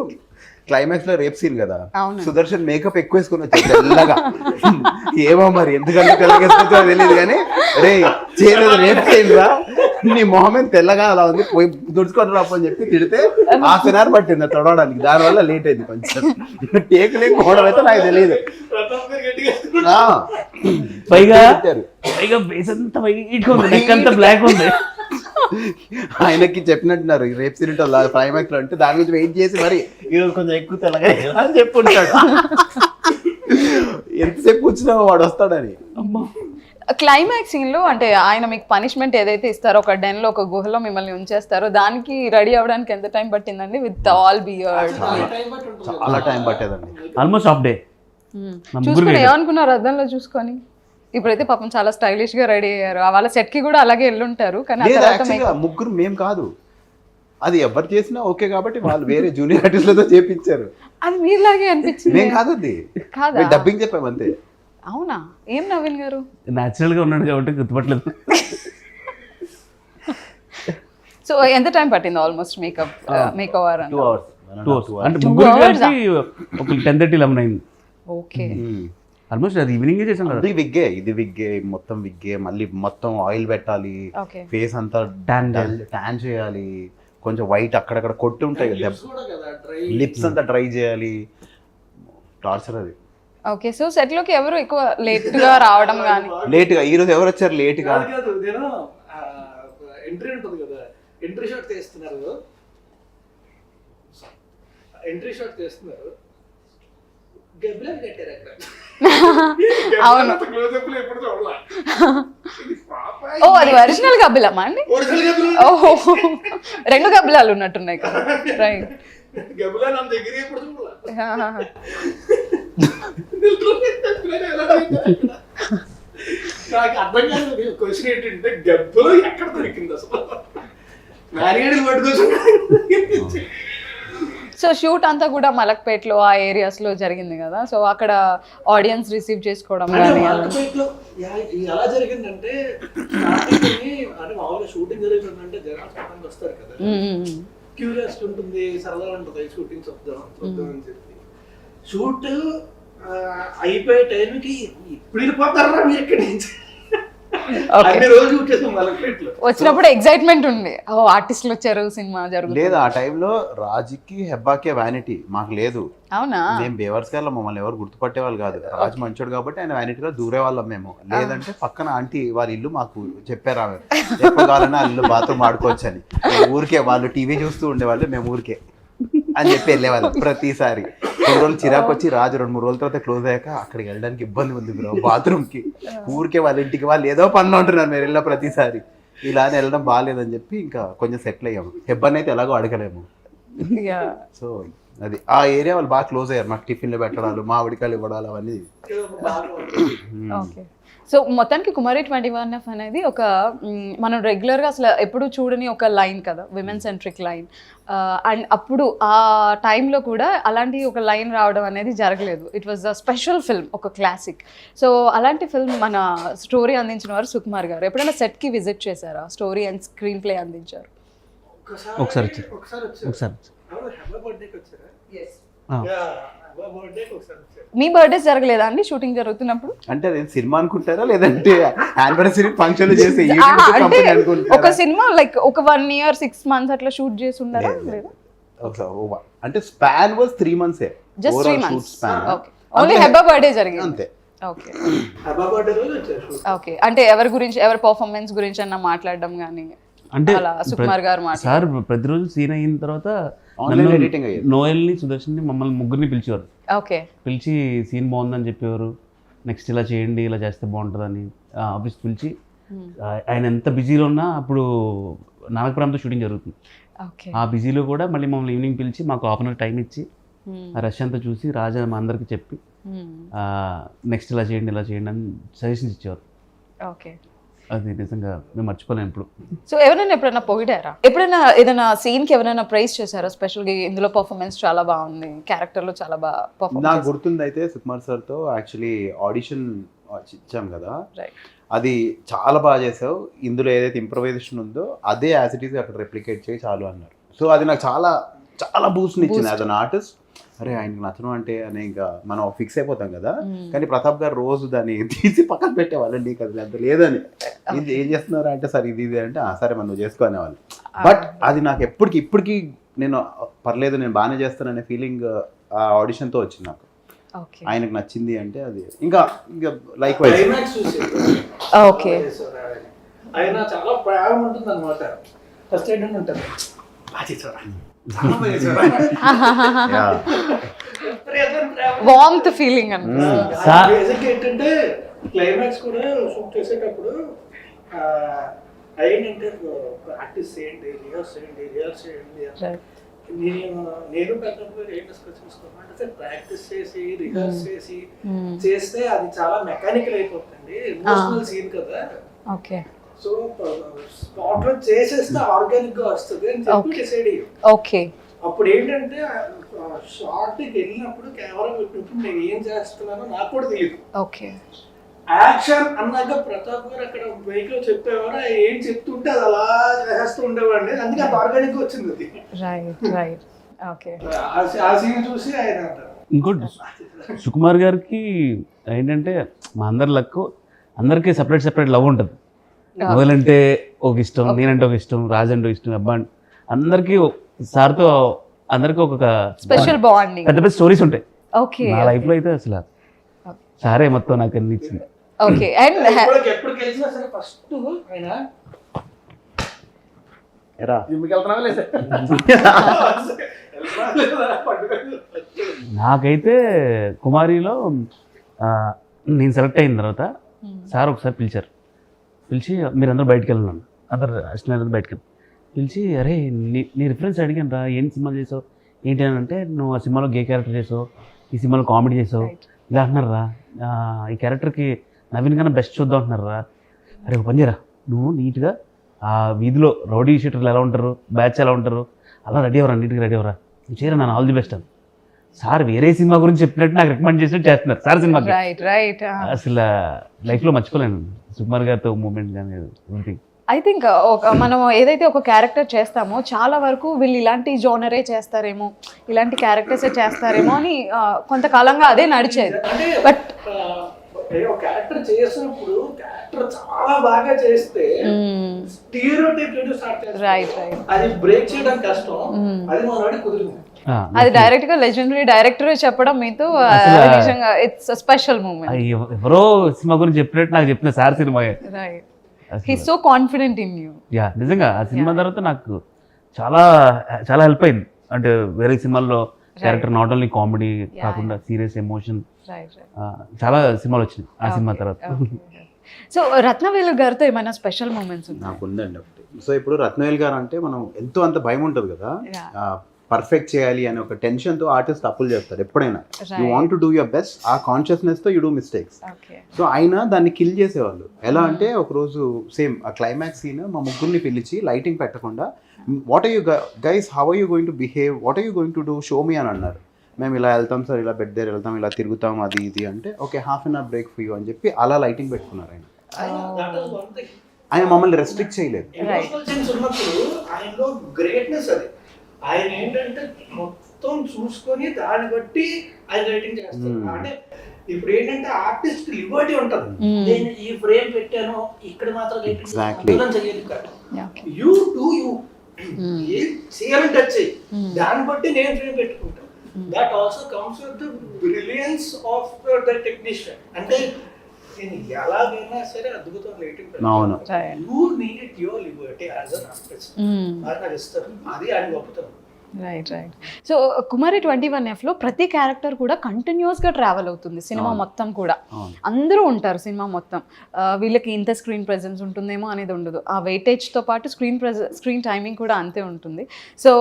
క్లైమాక్స్ లో రేప్ సీన్ కదా, అవును. సుదర్శన్ మేకప్ ఎక్కువ వేసుకుని వచ్చాడు తెల్లగా. ఏమో మరి ఎందుకంటే తెల్లగేసుకుంటా తెలియదు కానీ రే చేయలేదు రేప్ సీన్ రా, నీ మొహమే తెల్లగా అలా ఉంది, పోయి దుడుచుకొని రాపు అని చెప్పి తిడితే హాఫ్ అన్ అవర్ పట్టింది తొడవడానికి. దానివల్ల లేట్ అయింది కొంచెం. టేక్ లేకపోవడం అయితే నాకు తెలియదు. పైగా బేస్ అంతా వైట్ ఉంది, నెక్ అంతా బ్లాక్ ఉంది. ఆయనకి చెప్పినట్టున్నారు రేప్ సీన్ క్లైమాక్స్ లో అంటే దాని గురించి వెయిట్ చేసి మరి ఈరోజు కొంచెం ఎక్కువ తెల్లగా అని చెప్పుంటాడు. ఎంతసేపు కూర్చున్నా వాడు వస్తాడని. క్లైమాక్స్ సీన్లో అంటే ఆయన మీకు పనిష్మెంట్ ఏదైతే ఇస్తారో ఒక డెన్లో ఒక గుహలో మిమ్మల్ని ఉంచేస్తారో దానికి రెడీ అవ్వడానికి ఎంత టైం పట్టిందండి? విత్ ఆల్ బియర్డ్ చాలా టైం పట్టేదండి. Almost half day. చూసుకుని ఏమనుకున్నారు అద్దంలో చూసుకొని? ఇప్పుడైతే పాపం చాలా స్టైలిష్ గా రెడీ అయ్యారు. వాళ్ళ సెట్ కి కూడా అలాగే వెళ్ళుంటారు. కానీ ఆ తర్వాత ముగ్గురు మేం కాదు, అది ఎవరు చేసినా ఓకే కాబట్టి వాళ్ళు వేరే జూనియర్ ఆర్టిస్టులతో చేపించారు. అది మీలాగే అనిపించింది. మేం కాదు, అది కాదా? డబ్బింగ్ చెప్పాము అంతే. అవునా? ఏం నవీన్ గారు న్యాచురల్ గా ఉన్నాడు కాబట్టి గుర్తుపట్టలేదు. సో ఎంత టైం పట్టింది almost make over? 2 hours. 2 hours అంటే ముగ్గురు కలిసి ఒక 10:30, 11 అయింది. ఓకే. ఆల్మోస్ట్ అది ఈవినింగ్ చేసాం కదా. ఇది విగ్గే మొత్తం విగ్గే, మళ్ళీ మొత్తం ఆయిల్ పెట్టాలి, ఓకే. ఫేస్ అంతా ట్యాన్ చేయాలి, కొంచెం వైట్ అక్కడక్కడ కొట్టి ఉంటాయి కదా, లిప్స్ అంతా డ్రై చేయాలి. టార్చర్ అది. ఓకే. సో సెట్ లోకి ఎవరు ఎక్కువ లేట్ గా రావడం కానీ? లేట్ గా ఈ రోజు ఎవరు వచ్చారు లేట్ గా? కాదు నేను ఎంట్రీ ఉంటుంది కదా, ఎంట్రీ షాట్ తీస్తున్నారు, గబ్బిలాలు కట్టారు అక్కడ. అవును. క్లోజప్ లో ఎప్పుడు చూడాల. ఓ అది ఒరిజినల్ గబ్బిలమా అండి? ఓహో, 2 గబ్బిలాలు ఉన్నట్టున్నాయి కదా. రైట్. గబ్బిలా నా దగ్గర ఎప్పుడు చూడాల. నాకు అర్థం కాదు క్వశ్చన్ ఏంటంటే గబ్బిలో ఎక్కడ దొరికింది అసలు? మ్యారీగడ్లు పట్టుకోవచ్చు. సో షూట్ అంతా కూడా మలక్పేట్లో ఆ ఏరియాస్ లో జరిగింది కదా. సో అక్కడ ఆడియన్స్ రిసీవ్ చేసుకోవడం కానీ ఎలా జరిగిందంటే, అంటే మామూలుగా షూటింగ్ జరుగుతుందంటే జనాలు వస్తారు కదా, క్యూరియాసిటీ ఉంటుంది, సరదా ఉంటుంది, షూటింగ్ చూద్దాం అని చెప్పి. షూట్ అయిపోయే టైంకి ఇప్పుడు వెళ్ళిపోతారా మీరు ఎక్కడి నుంచి? అన్ని రోజులు షూట్ చేసాం మలక్పేట్లో. వచ్చినప్పుడు ఎక్సైట్మెంట్ ఉంది, ఓ ఆర్టిస్టులు వచ్చారు, సినిమా జరుగుతుంది. లేదు ఆ టైంలో రాజుకి హెబ్బాకే వ్యానిటీ, మాకు లేదు. అవునా? మేము బేవర్స్ గారు మమ్మల్ని ఎవరు గుర్తుపట్టే వాళ్ళు కాదు. రాజు మంచోడు కాబట్టి ఆయన వ్యానిటీలో దూరే వాళ్ళం మేము. లేదంటే పక్కన ఆంటీ వాళ్ళ ఇల్లు మాకు చెప్పారు, ఆమె ఎప్పుడు కావాలన్నా ఇల్లు బాత్రూమ్ ఆడుకోవచ్చు అని. ఊరికే వాళ్ళు టీవీ చూస్తూ ఉండేవాళ్ళు, మేము ఊరికే అని చెప్పి వెళ్ళేవాళ్ళు ప్రతిసారి. కొన్ని రోజులు చిరాకు వచ్చి రాజు 2-3 రోజుల తర్వాత క్లోజ్ అయ్యాక అక్కడికి వెళ్ళడానికి ఇబ్బంది ఉంది బ్రో బాత్రూమ్కి, ఊరికే వాళ్ళ ఇంటికి వాళ్ళు ఏదో పనిలో ఉంటున్నారు, మీరు వెళ్ళిన ప్రతిసారి ఇలానే వెళ్ళడం బాగాలేదని చెప్పి ఇంకా కొంచెం సెటిల్ అయ్యాము. హెబ్బన్ అయితే ఎలాగో అడగలేము. సో అది ఆ ఏరియా వాళ్ళు బాగా క్లోజ్ అయ్యారు. మాకు టిఫిన్లు పెట్టడాలు, మామిడికాయలు ఇవ్వడాలు అవన్నీ. ఓకే. సో మొత్తానికి కుమారి 21F అనేది ఒక మనం రెగ్యులర్గా అసలు ఎప్పుడు చూడని ఒక లైన్ కదా, విమెన్ సెంట్రిక్ లైన్. అండ్ అప్పుడు ఆ టైంలో కూడా అలాంటి ఒక లైన్ రావడం అనేది జరగలేదు. It was a special film, ఒక క్లాసిక్. సో అలాంటి ఫిల్మ్ మన స్టోరీ అందించిన వారు సుకుమార్ గారు. ఎప్పుడైనా సెట్కి విజిట్ చేశారా? స్టోరీ అండ్ స్క్రీన్ ప్లే అందించారు. ఒకసారి మీ బర్త్డే జరగలేదా అండి షూటింగ్ జరుగుతున్నప్పుడు? అంటే అది సినిమా అనుకుంటారా లేదంటే యానివర్సరీ ఫంక్షన్ చేసే ఒక సినిమా లైక్ ఒక 1 year 6 months అట్లా షూట్ చేసి ఉన్నారా? లేదా అంటే span was 3 months. Just 3 months. Okay. Only Hebba birthday జరిగింది అంతే. ఓకే. హెబ్బా బర్త్డే రోజు వచ్చారు. ఓకే. అంటే ఎవరి గురించి, ఎవరి పర్ఫార్మెన్స్ గురించి అన్న మాట్లాడడం కానీ అంటే అలా సుకుమార్ గారు సార్ ప్రతిరోజు సీన్ అయిన తర్వాత నోయల్ని, సుదర్శన్ని, మమ్మల్ని ముగ్గురిని పిలిచేవారు. ఓకే. పిలిచి సీన్ బాగుందని చెప్పేవారు, నెక్స్ట్ ఇలా చేయండి, ఇలా చేస్తే బాగుంటుందని ఆఫీస్కి పిలిచి. ఆయన ఎంత బిజీలో ఉన్నా అప్పుడు నాగపురంతో షూటింగ్ జరుగుతుంది. ఆ బిజీలో కూడా మళ్ళీ మమ్మల్ని ఈవినింగ్ పిలిచి మాకు హాఫ్ అన్ అవర్ టైం ఇచ్చి ఆ రష్ అంతా చూసి రాజా మా అందరికి చెప్పి నెక్స్ట్ ఇలా చేయండి అని సజెషన్స్ ఇచ్చేవారు. ఓకే. అది నిజంగా మేము మర్చిపోలేము ఇప్పుడు. సో ఎవరైనా ఎప్పుడైనా పొగిడారా? ఎప్పుడైనా ఏదైనా సీన్కి ఎవరైనా ప్రైజ్ చేశారా? స్పెషల్గా ఇందులో పర్ఫార్మెన్స్ చాలా బాగుంది, క్యారెక్టర్లో చాలా బాగా నాకు పర్ఫార్మెన్స్. గుర్తుంది అయితే సుకుమార్ సార్తో యాక్చువల్లీ ఆడిషన్ ఇచ్చాం కదా, రైట్. అది చాలా బాగా చేసావు, ఇందులో ఏదైతే ఇంప్రవైజేషన్ ఉందో అదే యాజ్ ఇట్ ఈస్ అక్కడ రెప్లికేట్ చేయి చాలు అన్నారు. సో అది నాకు చాలా చాలా బూస్ట్ని ఇచ్చింది యాజ్ అన్ ఆర్టిస్ట్. అరే ఆయనకి నచ్చడం అంటే అని ఇంకా మనం ఫిక్స్ అయిపోతాం కదా, కానీ ప్రతాప్ గారు రోజు దాన్ని తీసి పక్కన పెట్టేవాళ్ళు, నీకు అది అంత లేదని, ఇది ఏం చేస్తున్నారు అంటే సరే ఇది అంటే సరే మనం నువ్వు చేసుకో అనేవాళ్ళు. బట్ అది నాకు ఇప్పటికి నేను పర్లేదు నేను బాగానే చేస్తాననే ఫీలింగ్ ఆ ఆడిషన్తో వచ్చింది నాకు. ఓకే. ఆయనకు నచ్చింది అంటే అది ఇంకా లైక్ వైజ్. క్లైమాక్స్ చూసి ఓకే. ఆయన చాలా ప్రయాణం ఉంటుంది అనమాట. ఫస్ట్ ఏంటంటే ఉంటారు వార్మ్త్ ఫీలింగ్ బేసిక్ ఏంటంటే క్లైమాక్స్ కూడా షూట్ చేసేటప్పుడు ఏంటంటే ప్రాక్టీస్ చేయండి, రిహర్స్ చేయండి. నేను పెద్దప్పుడు ఏం డిస్కస్ చేసుకోమంటే ప్రాక్టీస్ చేసి రిహర్స్ చేస్తే అది చాలా మెకానికల్ అయిపోతుంది, ఎమోషనల్ సీన్ కదా. ఓకే. సో స్పాట్ లో చేసేస్తే ఆర్గానిక్ గా వస్తుంది అని చెప్పి డిసైడ్ అయ్యాం. ఓకే. అప్పుడు ఏంటంటే షార్ట్ కి వెళ్ళినప్పుడు కెమెరా పెట్టినప్పుడు నేను ఏం చేస్తున్నానో నాకు కూడా తెలియదు. ఓకే. యాక్షన్ అన్నాక ప్రతాప్ గారు అక్కడ బైక్ లో చెప్పేవారు, ఏం చెప్తుంటే అది అలా చేస్తూ ఉండేవాడిని, అందుకే అది ఆర్గానిక్ గా వచ్చింది అది. రైట్. ఓకే. ఆ సీన్ చూసి ఆయన అంటారు. ఇంకోటి సుకుమార్ గారికి ఏంటంటే మా అందరి లక్, అందరికీ సెపరేట్ లవ్ ఉంటుంది. మొదలంటే ఒక ఇష్టం, నేనంటే ఒక ఇష్టం, రాజ్ అంటే ఇష్టం, అబ్బా అందరికీ సార్తో అందరికీ ఒక స్పెషల్ బాండింగ్, పెద్ద స్టోరీస్ ఉంటాయి. ఓకే. నా లైఫ్లో అయితే అసలు సారే మొత్తం నాకు అనిపించింది. ఓకే. అండ్ ఎప్పుడు కలిసినా సరే ఫస్ట్ ఆయన ఎరా నాకైతే కుమారిలో నేను సెలెక్ట్ అయిన తర్వాత సార్ ఒకసారి పిలిచి మీరందరూ బయటకు వెళ్ళాను, అందరు అసిస్టెంట్ బయటకు వెళ్ళి పిలిచి, అరే నీ రిఫరెన్స్ అడిగాను రా, ఏం సినిమాలు చేసావు ఏంటి అని అంటే, నువ్వు ఆ సినిమాలో గే క్యారెక్టర్ చేసావు, ఈ సినిమాలో కామెడీ చేసావు, ఇలా అంటున్నారు రా, ఈ క్యారెక్టర్కి నవీన్ కన్నా బెస్ట్ చూద్దాం అంటున్నారు రా. అరే ఒక పని చేయరా, నువ్వు నీట్గా ఆ వీధిలో రౌడీ షీటర్లు ఎలా ఉంటారు, బ్యాచ్ ఎలా ఉంటారు, అలా రెడీ అవ్వరా, నీట్గా రెడీ అవ్వరా, నువ్వు చేయరా, నేను ఆల్ ది బెస్ట్ అని. సార్ వేరే సినిమా గురించి చెప్పినట్టు నాకు రికమెండ్ చేసినట్టు చేస్తున్నారు సార్ సినిమాకి. రైట్. అసలు లైఫ్లో మర్చిపోలేను సుకుమార్ గారితో మూమెంట్ కానీ ఎవ్రీథింగ్. ఐ థింక్ మనం ఏదైతే ఒక క్యారెక్టర్ చేస్తామో చాలా వరకు వీళ్ళు ఇలాంటి జోనరే చేస్తారేమో, ఇలాంటి క్యారెక్టర్సే చేస్తారేమో అని కొంతకాలంగా అదే నడిచేది. బట్ క్యారెక్టర్ చేసినప్పుడు క్యారెక్టర్ చాలా బాగా చేస్తే స్టీరియోటైప్ స్టార్ట్ చేస్తారు. రైట్. అది బ్రేక్ చేయడం కష్టం, అది మనవాడి కుదిరింది. అది డైరెక్ట్ గా లెజెండరీ డైరెక్టర్ చెప్పడం మీతో నిజంగా ఇట్స్ స్పెషల్ మూమెంట్. ఎవరో సినిమా గురించి చెప్పినట్టు నాకు చెప్పిన sir cinema. Right. He's so confident in you. Yeah నిజంగా ఆ సినిమా తర్వాత నాకు చాలా చాలా హెల్ప్ అయింది. అంటే వేరే సినిమాల్లో క్యారెక్టర్ నాట్ ఓన్లీ కామెడీ కాకుండా సీరియస్ ఎమోషన్ చాలా సినిమాలు వచ్చినాయి ఆ సినిమా తర్వాత. సో రత్నవేలు గారితో ఏమైనా స్పెషల్ మూమెంట్స్ ఉన్నాయి? నాకు ఉందండి ఒకటి. సో ఇప్పుడు రత్నవేల్ గారు అంటే మనం ఎంతో అంత భయం ఉంటుంది కదా, పర్ఫెక్ట్ చేయాలి అనే ఒక టెన్షన్తో ఆర్టిస్ట్ తప్పులు చేస్తారు ఎప్పుడైనా. You want to do your best, ఆ కాన్షియస్నెస్తో యూ డూ మిస్టేక్స్. సో ఆయన దాన్ని కిల్ చేసేవాళ్ళు. ఎలా అంటే ఒకరోజు సేమ్ ఆ క్లైమాక్స్ సీన్ మా ముగ్గురిని పిలిచి లైటింగ్ పెట్టకుండా, what are you guys, how are you going to behave, what are you going to do, show me అని అన్నారు. మేము ఇలా వెళ్తాం సార్, ఇలా బెడ్ దగ్గర వెళ్తాం, ఇలా తిరుగుతాం, అది ఇది అంటే okay ½ hour break for you అని చెప్పి అలా లైటింగ్ పెట్టుకున్నారు ఆయన. ఆయన మమ్మల్ని రెస్ట్రిక్ట్ చేయలేదు. ఆయనలో గ్రేట్నెస్ అది. ఆయన ఏంటంటే మొత్తం చూసుకొని దాన్ని బట్టి ఆయన రైటింగ్ చేస్తారు. అంటే ఇప్పుడు ఏంటంటే ఆర్టిస్ట్ లిబర్టీ ఉంటుంది. నేను ఈ ఫ్రేమ్ పెట్టాను, ఇక్కడ మాత్రం యూ డూ యూ ఏం చేయాలని టచ్ చేయి, దాన్ని బట్టి నేను ఫ్రేమ్ పెట్టుకుంటాను. That also comes with the brilliance of the technician. అంటే నేను ఎలాగైనా సరే అద్భుతం రైటింగ్ పెట్టాను. You need your Liberty as an artist. అది నాకు ఇస్తారు, అది ఆయన గొప్పతనం. Right right. సో కుమారి 21Fలో ప్రతి క్యారెక్టర్ కూడా కంటిన్యూస్గా ట్రావెల్ అవుతుంది సినిమా మొత్తం కూడా. అందరూ ఉంటారు సినిమా మొత్తం. వీళ్ళకి ఇంత స్క్రీన్ ప్రెజెన్స్ ఉంటుందేమో అనేది ఉండదు. ఆ వెయిటేజ్తో పాటు స్క్రీన్ టైమింగ్ కూడా అంతే ఉంటుంది. సో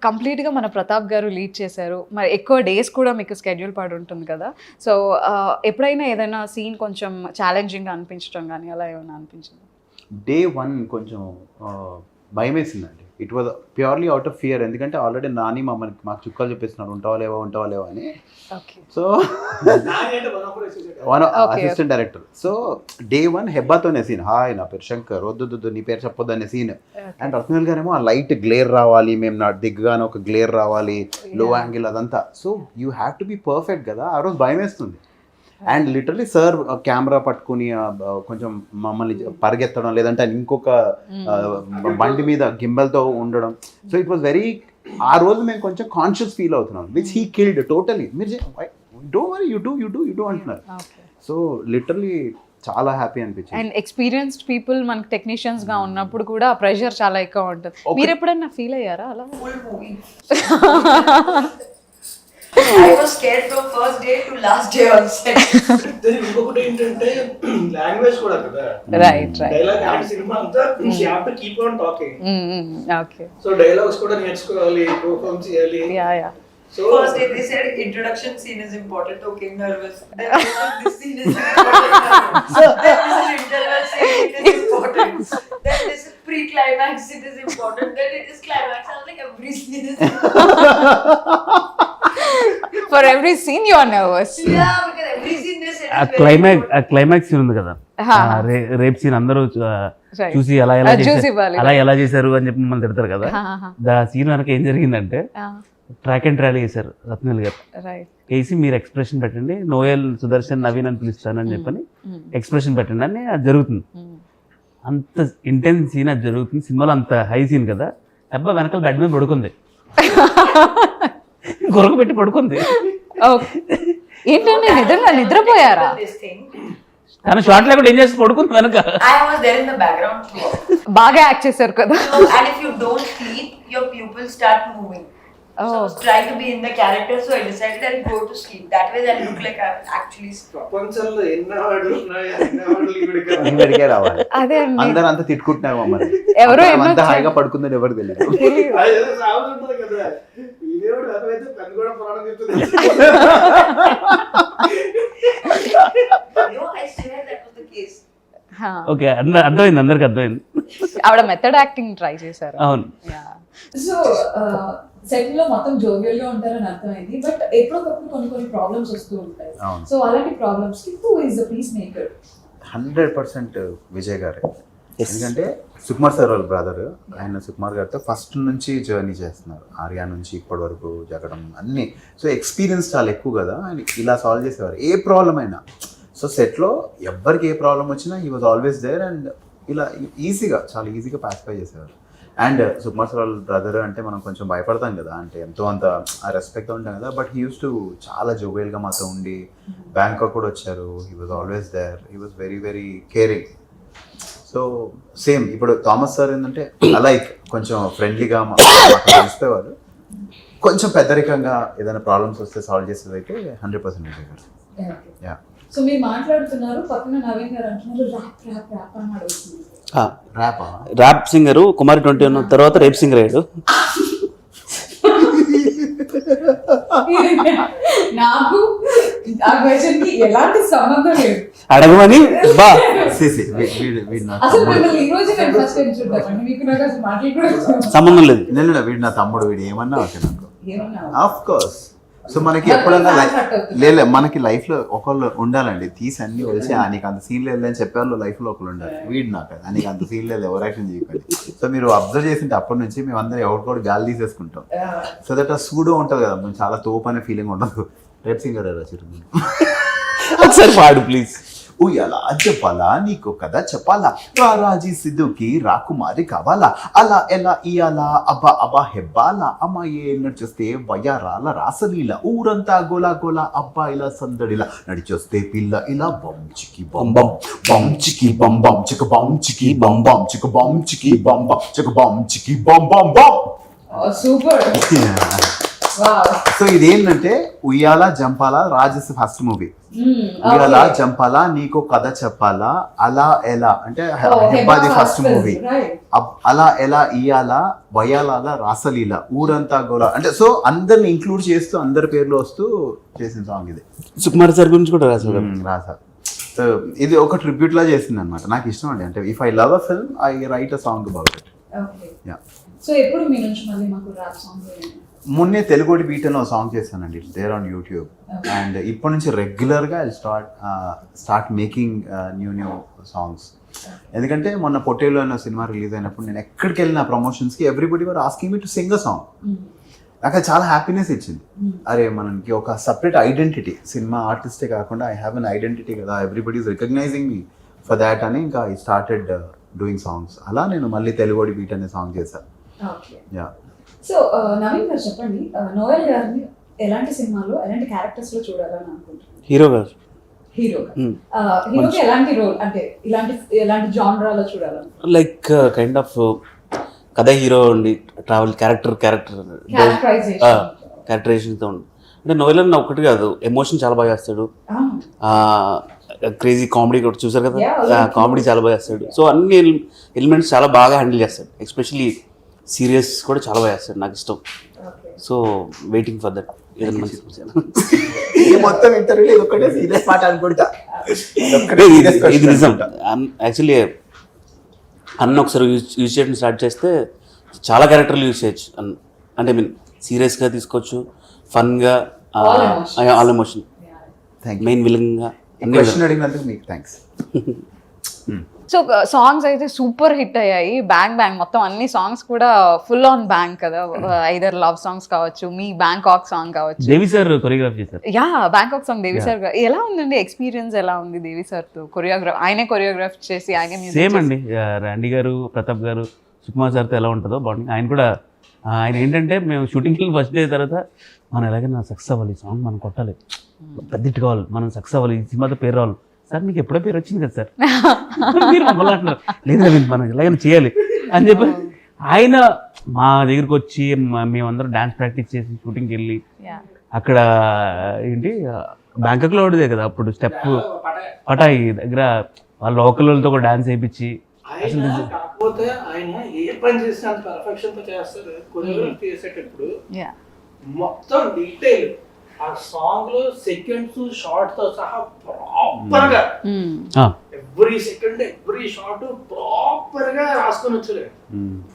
కంప్లీట్గా మన ప్రతాప్ గారు లీడ్ చేశారు. మరి ఎక్కువ డేస్ కూడా మీకు స్కెడ్యూల్ పడి ఉంటుంది కదా. సో ఎప్పుడైనా ఏదైనా సీన్ కొంచెం ఛాలెంజింగ్గా అనిపించడం కానీ అలా ఏమైనా అనిపించింది? Day 1 కొంచెం భయం వేసిందండి. It was purely out of fear. ఎందుకంటే ఆల్రెడీ నాని మాకు చుక్కలు చూపిస్తున్నారు, ఉంటావా లేవా అని. So one assistant director. So Day 1 హెబ్బాతోనే సీన్, హాయ్ నా పేరు శంకర్, వద్దు నీ పేరు చెప్పొద్దు అనే సీన్. అండ్ రత్నవేల్ గారేమో ఆ లైట్ గ్లేర్ రావాలి, మేము నా దిగ్గానే ఒక గ్లేర్ రావాలి, లో యాంగిల్ అదంతా. So you have to be perfect కదా. ఆ రోజు భయం వేస్తుంది. అండ్ లిటరలీ సార్ కెమెరా పట్టుకుని కొంచెం మమ్మల్ని పరిగెత్తడం, లేదంటే ఇంకొక బండి మీద గింబల్తో ఉండడం. సో ఇట్ వాజ్ వెరీ, ఆ రోజు మేము కొంచెం కాన్షియస్ ఫీల్ అవుతున్నాం, విచ్ హీ కిల్డ్ టోటలీ. మీరు డోంట్ వరీ, యూ డూ అంటున్నారు. సో లిటరలీ చాలా హ్యాపీ అనిపించింది. అండ్ ఎక్స్పీరియన్స్డ్ పీపుల్ మనకి టెక్నీషియన్స్ గా ఉన్నప్పుడు కూడా ప్రెషర్ చాలా ఎక్కువ ఉంటుంది. మీరు ఎప్పుడైనా ఫీల్ అయ్యారా అలా? Full movie. I was scared from first day to last day on set. ఇంకొకటి ఏంటంటే లాంగ్వేజ్ కూడా కదా. Right right. Dialogue and cinema అంతా you have to keep on talking. Okay. So dialogues కూడా నేర్చుకోవాలి, పర్ఫార్మ్ చేయాలి. Yeah. So First day they said introduction scene is important. Okay, nervous. Then they said this scene is important. Then this is interval scene, it is important. Then this is pre-climax, it is important. Then it is climax. I was like, every scene is important. For every scene you are nervous. Yeah, because every scene they said ఆ is very important. Climax scene ఉంది కదా, rape scene అందరూ Right. చూసి ఎలా చూసి ఇవ్వాలి. ఎలా చేశారు అని చెప్పి మమ్మల్ని తిడతారు కదా. దా సీన్ వెనక ఏం జరిగిందంటే ట్రాక్ అండ్ ట్రాలీ చేశారు రత్నవేల్ గారు. రైట్. వేసి మీరు ఎక్స్ప్రెషన్ పెట్టండి, నోయల్ సుదర్శన్ నవీన్ అని పిలుస్తానని చెప్పని ఎక్స్ప్రెషన్ పెట్టండి అని అది జరుగుతుంది. అంత ఇంటెన్స్ సీన్ అది జరుగుతుంది. సినిమాలో అంత హై సీన్ కదా. అబ్బా వెనకాల బెడ్ మీద పడుకుంది, గొరక పెట్టి పడుకుంది. ఏంటంటే నిద్రపోయారా? This thing. కానీ షార్ట్ లేకుండా ఏం చేసి పడుకుంది వెనక. I was there in the background too. బాగా యాక్ట్ చేశారు కదా. So, and if you don't sleep, your pupils start moving. So I was trying to be in the character, so I decided I'll go to sleep. That way I'll look like I'm actually sleeping. ప్రపంచంలో ఎన్ని అవార్డులు ఉన్నాయో అన్ని అవార్డులు ఇవరికే రావాలి. అదే అండి. అందరూ అంతా తిట్టుకుంటున్నారు మమ్మల్ని. ఎవరో అంత హాయిగా పడుకుందని ఎవరు తెలియదు. అదేదో సాగుతూ ఉంటుంది కదా. ఈ దేవుడు అదైతే పెద్ద కూడా పురాణం చెప్తుంది. No, I swear that was the case. Okay, అర్థమైంది, అందరికి అర్థమైంది. ఆవిడ మెథడ్ యాక్టింగ్ ట్రై చేశారు. అవును. సో సెట్ లో మొత్తం జోవియల్ గా ఉంటారని అర్థమైంది, బట్ ఎప్పుడొకప్పుడు కొన్ని ప్రాబ్లమ్స్ వస్తూ ఉంటాయి. అవును. సో అలాంటి ప్రాబ్లమ్స్ కి who is the piece maker? 100% Vijay గారే. ఎందుకంటే సుకుమార్ సార్ వాళ్ళ బ్రదర్, ఆయన సుకుమార్ గారితో ఫస్ట్ నుంచి జర్నీ చేస్తున్నారు. ఆర్యా నుంచి ఇప్పటి వరకు జరగడం అన్నీ. సో ఎక్స్పీరియన్స్ చాలా ఎక్కువ కదా, ఆయన ఇలా సాల్వ్ చేసేవారు ఏ ప్రాబ్లం అయినా. సో సెట్లో ఎవరికి ఏ ప్రాబ్లం వచ్చినా he was always there and ఇలా చాలా ఈజీగా పాసిఫై చేసేవారు. అండ్ సుకుమార్ సార్ వాళ్ళ బ్రదర్ అంటే మనం కొంచెం భయపడతాం కదా, అంటే ఎంతో అంత ఆ రెస్పెక్ట్ ఉంటాం కదా. బట్ హీ యూస్ టు చాలా జోవియల్గా మాతో ఉండి, బ్యాంకాక్ కూడా వచ్చారు. He was always there, he was very very caring. So same ఇప్పుడు థామస్ సార్ ఏంటంటే లైక్ కొంచెం ఫ్రెండ్లీగా తెలిసిపోయేవారు. కొంచెం పెద్దరికంగా ఏదైనా ప్రాబ్లమ్స్ వస్తే సాల్వ్ చేసేది అయితే 100% విజయ్ గారు. యా. సో మీరు మాట్లాడుతున్నారు, పక్కన నవీన్ గారు అంటున్నారు ర్యాప్ ర్యాప్ ర్యాప్ అని అడుగుతున్నారు. ర్యాప్ సింగర్ కుమారి 21 తర్వాత రేప్ సింగర్ అయ్యాడు. నాకు ఆ క్వశ్చన్ కి ఎలాంటి సంబంధం లేదు. అడగమని బా అసలు మిమ్మల్ని ఈ రోజు నేను ఫస్ట్ టైం చూద్దామండి, మీకు నాకు అసలు మాట్లాడుకోవడం సంబంధం లేదు. నేను వీడు నా తమ్ముడు, వీడు ఏమన్నా ఓకే నాకు. ఏమన్నా ఆఫ్ కోర్స్. సో మనకి ఎప్పుడన్నా లేదు, మనకి లైఫ్లో ఒకళ్ళు ఉండాలండి. తీసి అన్ని వచ్చి నీకు అంత సీన్ లేదు అని చెప్పేవాళ్ళు లైఫ్లో ఒకళ్ళు ఉండాలి. వీడు నాకు నీకు అంత సీన్ లేదు, ఎవరు యాక్షన్ చేయకండి. సో మీరు అబ్జర్వ్ చేసింటే అప్పటి నుంచి మేము అందరం ఎవరికోటి గాలి తీసేసుకుంటాం. సో దట్ ఆ సూడో ఉంటుంది కదా, మేము చాలా తోపు అనే ఫీలింగ్ ఉండదు. రేప్ సింగర్ చిరు ఒకసారి పాడు ప్లీజ్. ఉయ్యాలా చెప్పాలా, నీకు కదా చెప్పాలా, రారాజీ సిద్ధుకి రాకుమారి కావాలా, అలా ఎలా ఇయాలా, అబ్బా అబ్బా హెబ్బాలా, అమ్మాయి నడిచొస్తే వయారాల రాసలీల, ఊరంతా గోలా గోలా అబ్బాయిల సందడిలా, నడిచొస్తే పిల్ల ఇలా బంచికి బంబం బంచికి బంబం చిక బంచికి బంబం చిక బంచికి బంబం చిక బంచికి బంబం బం. సూపర్. వావ్. సో ఇదేంటంటే ఉయ్యాల జంపాల రాజస్ ఫస్ట్ మూవీ. ఉయ్యాల జంపాల నీకో కథ చెప్పాలా అలా ఎలా అంటే హెబ్బాది ఫస్ట్ మూవీ. అలా ఎలా ఇయాల వయాల రాసలీల ఊరంతా గోల అంటే సో అందరిని ఇంక్లూడ్ చేస్తూ అందరి పేర్లు వస్తూ చేసిన సాంగ్ ఇది. సుకుమార్ సార్ గురించి కూడా రాశారు. రాసా. సో ఇది ఒక ట్రిబ్యూట్ లా చేసింది అనమాట. నాకు ఇష్టం అండి. అంటే if I love a film I write a song about it. So ఎప్పుడు మీ నుంచి మళ్ళీ మాకు ర్యాప్ సాంగ్? మొన్నే తెలుగుడి బీట్ అని ఒక సాంగ్ చేశానండి. It's there on YouTube. And ఇప్పటి నుంచి రెగ్యులర్గా I start making new songs. ఎందుకంటే మొన్న పొట్టేలు అన్న సినిమా రిలీజ్ అయినప్పుడు నేను ఎక్కడికి వెళ్ళిన ప్రమోషన్స్కి everybody were asking me to sing a song. నాకు అది చాలా హ్యాపీనెస్ ఇచ్చింది. అరే మనకి ఒక సపరేట్ ఐడెంటిటీ, సినిమా ఆర్టిస్టే కాకుండా ఐ హ్యావ్ అన్ ఐడెంటిటీ కదా, everybody is recognizing me for that అని ఇంకా ఐ స్టార్టెడ్ డూయింగ్ సాంగ్స్. అలా నేను మళ్ళీ తెలుగుడి బీట్ అనే సాంగ్ చేశాను. యా. సో నవీన్ గారు చెప్పండి, నోయల్ గారిని ఎలాంటి సినిమాలో ఎలాంటి క్యారెక్టర్స్ లో చూడాలని అనుకుంటున్నారు? హీరోగా. హీరోకి ఎలాంటి రోల్ అంటే ఎలాంటి జానరాలో చూడాలని? లైక్ కైండ్ ఆఫ్ కథ హీరో ఉండి ట్రావెల్ క్యారెక్టరైజేషన్తో ఉండి అంటే నోయల్ ఒక్కటి కాదు, ఎమోషన్ చాలా బాగా చేస్తాడు. క్రేజీ కామెడీ కూడా చూసారు కదా, కామెడీ చాలా బాగా చేస్తాడు. సో అన్ని ఎలిమెంట్స్ చాలా బాగా హ్యాండిల్ చేస్తాడు. ఎస్పెషలీ సీరియస్ కూడా చాలా బాగా చేస్తాడు, నాకు ఇష్టం. So waiting for that. ఏదైనా మంచి మొత్తం ఇంటర్వ్యూ ఒకటే సీరియస్ మాట అనుకుంటా. ఇది నిజం. యాక్చువల్లీ అన్న ఒకసారి యూజ్ చేయడం స్టార్ట్ చేస్తే చాలా క్యారెక్టర్లు యూజ్ చేయొచ్చు. అంటే మీన్ సీరియస్గా తీసుకోవచ్చు, ఫన్గా, ఆల్ ఎమోషన్, మెయిన్ విలన్గా. అడిగినందుకు మీకు థ్యాంక్స్. సో సాంగ్స్ అయితే సూపర్ హిట్ అయ్యాయి. బ్యాంగ్ బ్యాంగ్ మొత్తం అన్ని సాంగ్స్ కూడా ఫుల్ ఆన్ బ్యాంగ్ కదా. ఐదర్ లవ్ సాంగ్స్ కావచ్చు, మీ బ్యాంకాక్ సాంగ్ కావచ్చు. దేవి సార్ కొరియోగ్రాఫ్ చేశారు. యా, బ్యాంకాక్ సాంగ్ దేవి సార్. ఎలా ఉందండి ఎక్స్పీరియన్స్? ఎలా ఉంది దేవి సార్ తో కొరియోగ్రాఫ్? ఆయనే కొరియోగ్రాఫ్ చేసి ఆయనే సేమ్ అండి. రాండీ గారు, ప్రతాప్ గారు, సుకుమార్ సార్తో ఎలా ఉంటుందో బాగుంది. ఆయన కూడా ఆయన ఏంటంటే మేము షూటింగ్కి ఫస్ట్ డే తర్వాత మనం ఎలాగైనా సక్సెస్ అవ్వాలి, ఈ సాంగ్ మనం కొట్టాలి, పెద్ద హిట్ కావాలి, మనం సక్సెస్ అవ్వాలి, ఈ సినిమాతో పేరు రావాలి. సార్ మీకు ఎప్పుడో పేరు వచ్చింది కదా సార్, మీరు మమ్మల్ని అంటున్నారు లేదా మనం ఎలాగైనా చేయాలి అని చెప్పి ఆయన మా దగ్గరికి వచ్చి మేమందరం డాన్స్ ప్రాక్టీస్ చేసి షూటింగ్కి వెళ్ళి అక్కడ ఏంటి బ్యాంకాక్లో ఉండేదే కదా అప్పుడు స్టెప్ పటాయి దగ్గర వాళ్ళ లోకల్ వాళ్ళతో కూడా డాన్స్ వేయించి. కాకపోతే ఆయన ఏ పని చేసినా పర్ఫెక్షన్ తో చేస్తారు. కొరియోగ్రాఫ్ చేసేటప్పుడు మొత్తం డీటెయిల్ ఆ సాంగ్ లో సెకండ్స్ షార్ట్ తో సహా ప్రాపర్ గా every second every shot proper గా రాసుకొని వచ్చలేదు.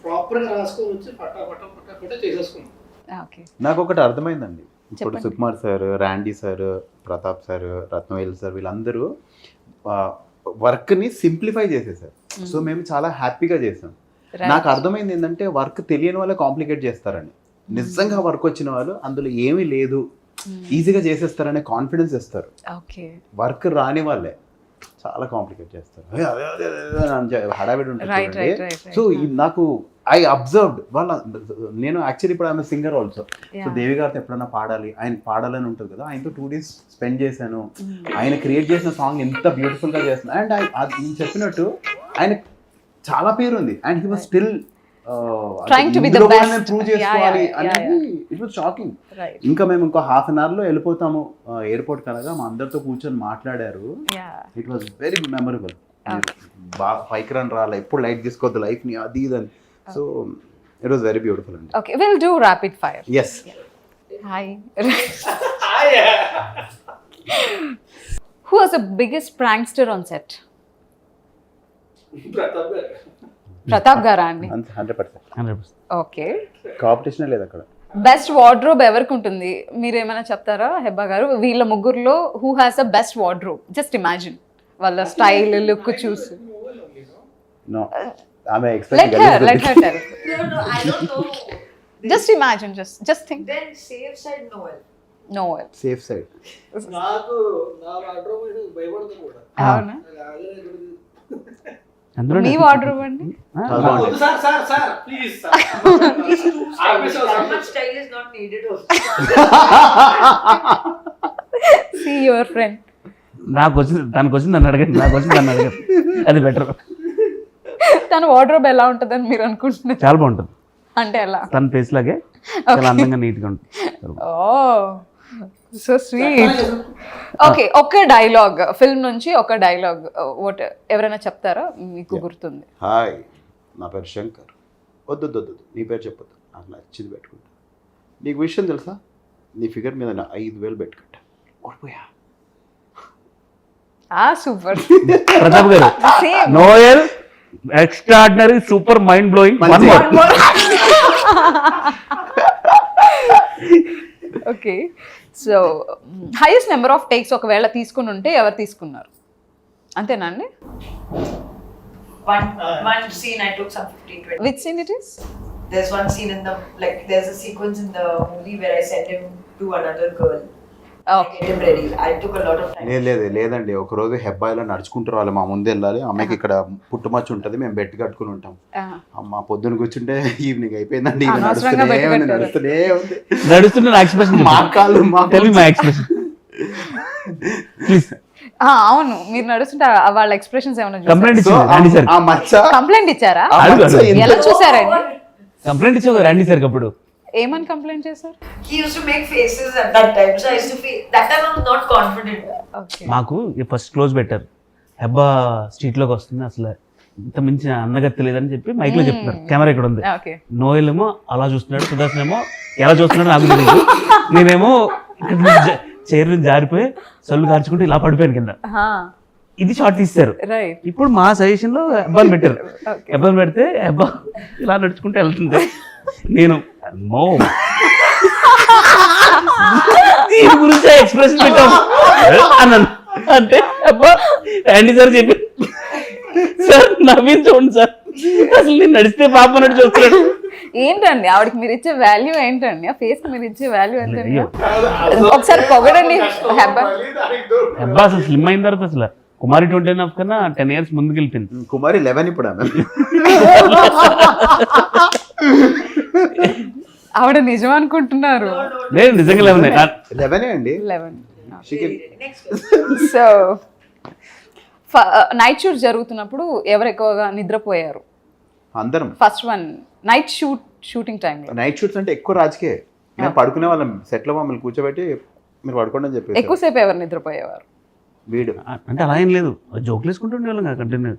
ప్రాపర్ గా రాసుకొని వచ్చి పట్టా చేసేసుకున్నాం. నాకు ఒకటి అర్థమైందండి. ఇప్పుడు Sukumar sir, Randy sir, Pratap sir, Rathnavel sir వీళ్ళందరూ వర్క్ని సింప్లిఫై చేసేసారు. సో మేము చాలా హ్యాపీగా చేసాం. నాకు అర్థమైంది ఏంటంటే వర్క్ తెలియని వాళ్ళే కాంప్లికేట్ చేస్తారని. నిజంగా వర్క్ వచ్చిన వాళ్ళు అందులో ఏమీ లేదు ఈజీగా చేసేస్తారనే కాన్ఫిడెన్స్ ఇస్తారు. వర్క్ రాని వాళ్ళే చాలా కాంప్లికేట్ చేస్తారు, హడావిడి ఉంటుంది. సో నాకు ఐ అబ్జర్వ్డ్ వాళ్ళ. నేను యాక్చువల్లీ ఇప్పుడు ఆమె సింగర్ ఆల్సో. సో దేవి గారితో ఎప్పుడైనా పాడాలి, ఆయన పాడాలని ఉంటుంది కదా, ఆయనతో 2 days స్పెండ్ చేశాను. ఆయన క్రియేట్ చేసిన సాంగ్ ఎంత బ్యూటిఫుల్గా చేస్తుంది. అండ్ నేను చెప్పినట్టు ఆయన చాలా పేరు ఉంది and he was still prove చేసుకోవాలి అనేది ఇట్ వాజ్ షాకింగ్. ఇంకా మేము ఇంకో హాఫ్ అన్ అవర్ లో వెళ్ళిపోతాము ఎయిర్పోర్ట్ కనగా మా అందరితో కూర్చొని మాట్లాడారు. It was very memorable. బాగా పైకి రన్ రాలే, ఎప్పుడు లైట్ తీసుకోవద్దు లైఫ్ ని, అది ఇది అని. So it was very beautiful అండి. Okay, will do rapid fire. yes. Hi. Who was the biggest prankster on set? Pratap గారా అండి? 100%. ఓకే, కాంపిటీషన్ లేదు అక్కడ. బెస్ట్ వార్డ్రోబ్ ఎవరికి ఉంటుంది? మీరు ఏమైనా చెప్తారా హెబ్బా గారు? వీళ్ళ ముగ్గురులో who has the best wardrobe? Just imagine వాళ్ళ స్టైల్, లుక్ చూసి. No, I'm let her tell. No, I don't know. Just imagine, just think. Then safe side Noel. Noel. Safe side. నాకు నా వార్డ్రోబ్ భయపడదు కూడా. అవునా? మీ వార్డ్రోబ్ అండి? Sir please sir. That much style is not needed also. See your friend. నాకు వచ్చింది దానికి వచ్చింది నన్ను అడగండి, నాకు వచ్చింది దాన్ని అడగండి, అది బెటర్. తన వార్డ్రోబ్ ఎలా ఉంటుందని మీరు అనుకుంటున్నారు? చాలా బాగుంటుంది. అంటే ఎలా? తన ఫేస్ లాగే చాలా అందంగా నీట్గా ఉంటుంది. ఓ సో స్వీట్. ఓకే, ఒక్క డైలాగ్ ఫిల్మ్ నుంచి ఒక డైలాగ్ ఎవరైనా చెప్తారా మీకు గుర్తుంది? హాయ్, నా పేరు శంకర్. వద్దు వద్దు వద్దు, నీ పేరు చెప్పొద్దు, నాకు నచ్చింది పెట్టుకుంటా. నీకు విషయం తెలుసా, నీ ఫిగర్ మీద నా 5,000 పెట్టుకుంటా. ఓడిపోయా. సూపర్. ప్రతాప్ గారు, same. Noel extraordinary super mind blowing. Okay, so highest number of takes ఒకవేళ తీసుకుని ఉంటే ఎవరు తీసుకున్నారు? అంతేనా అండి? One scene I took some 15-20. Which scene it is? There's one scene in the, like, there's a sequence in the movie where I send him to another girl. Okay. Get him ready. I took a lot of time. లేదండి, ఒకరోజు హెబ్బాయిలో నడుచుకుంటారు వాళ్ళు, మా ముందు వెళ్ళాలి. అమ్మాయికి ఇక్కడ పుట్టుమచ్చ ఉంటుంది, మేము బెట్ కట్టుకుని ఉంటాం. అమ్మ పొద్దున్న కూర్చుంటే ఈవినింగ్ అయిపోయిందండి, ఈమె అనవసరంగా నడుస్తూనే ఉంది. నడుస్తున్న ఎక్స్ప్రెషన్ మా కాళ్ళు మై ఎక్స్ప్రెషన్ ప్లీజ్. అవును, మీరు నడుస్తుంటే వాళ్ళ ఎక్స్ప్రెషన్స్ ఏమైనా కంప్లైంట్ సో ఇచ్చారు రండి సార్. ఆ మచ్చ కంప్లైంట్ ఇచ్చారా? ఆ మచ్చ ఎంత- ఎలా చూసారండి? కంప్లైంట్ ఇచ్చావు రండి సార్. అప్పుడు ఏమని కంప్లైంట్ చేశారు? He used to make faces at that time, so I used to feel that time I was not confident. Okay. మాకు ఫస్ట్ క్లోజ్ పెట్టారు, హెబ్బా స్ట్రీట్లోకి వస్తుంది, అసలు ఇంత మించిన అందగత్తి లేదని చెప్పి మైక్లో చెప్తున్నారు. కెమెరా ఇక్కడ ఉంది. ఓకే. నోయల్ ఏమో అలా చూస్తున్నాడు, సుదర్శన్ ఏమో ఎలా చూస్తున్నాడు నాకు తెలియదు. నేనేమో ఇక్కడ చైర్ నుంచి జారిపోయి సొల్లు కార్చుకుంటూ ఇలా పడిపోయాను కింద. ఇది షార్ట్ తీస్తారు. రైట్. ఇప్పుడు మా సజెషన్ లో అబ్బాయిని పెట్టారు. ఓకే. అబ్బాయిని పెడితే అబ్బా ఇలా నడుచుకుంటూ వెళ్తుంది. నేను అమ్మో దీని గురించి ఎక్స్ప్రెషన్ పెట్టాం అన్నాను. అంటే అబ్బా రండి సార్ చెప్పి, సార్ నవ్వింది చూడండి సార్, అసలు నేను నడిస్తే పాప నడిచి చూస్తున్నాడు. ఏంటండి ఆవిడకి మీరు ఇచ్చే వాల్యూ ఏంటండి? ఆ ఫేస్ కి మీరు ఇచ్చే వాల్యూ ఎంత? అయ్యో. ఒకసారి పొగడండి హెబ్బా. అబ్బా అసలు స్లిమ్ అయిన తర్వాత అసలు కుమారి 20 కన్నా 10 years ముందుకు వెళ్ళిపోయింది. కుమారి 11 ఇప్పుడు ఆమె. ఆవిడ నిజం అనుకుంటున్నారు. లేదు నిజంగా 11 అండి. 11. Next. సో నైట్ షూట్ జరుగుతున్నప్పుడు ఎవరు ఎక్కువగా నిద్రపోయారు? అందరం. ఫస్ట్ వన్ నైట్ షూటింగ్ టైంలో. నైట్ షూట్స్ అంటే ఎక్కువ రాజకీయ, మేము పడుకునే వాళ్ళం సెట్ లో, మమ్మల్ని కూర్చోబెట్టి మీరు పడుకోండి అని చెప్పేసి. ఎక్కువసేపు ఎవరు నిద్రపోయేవారు? వీడు అంటే అలా ఏం లేదు, జోకులు వేసుకుంటుండే వాళ్ళం కదా కంటిన్యూ.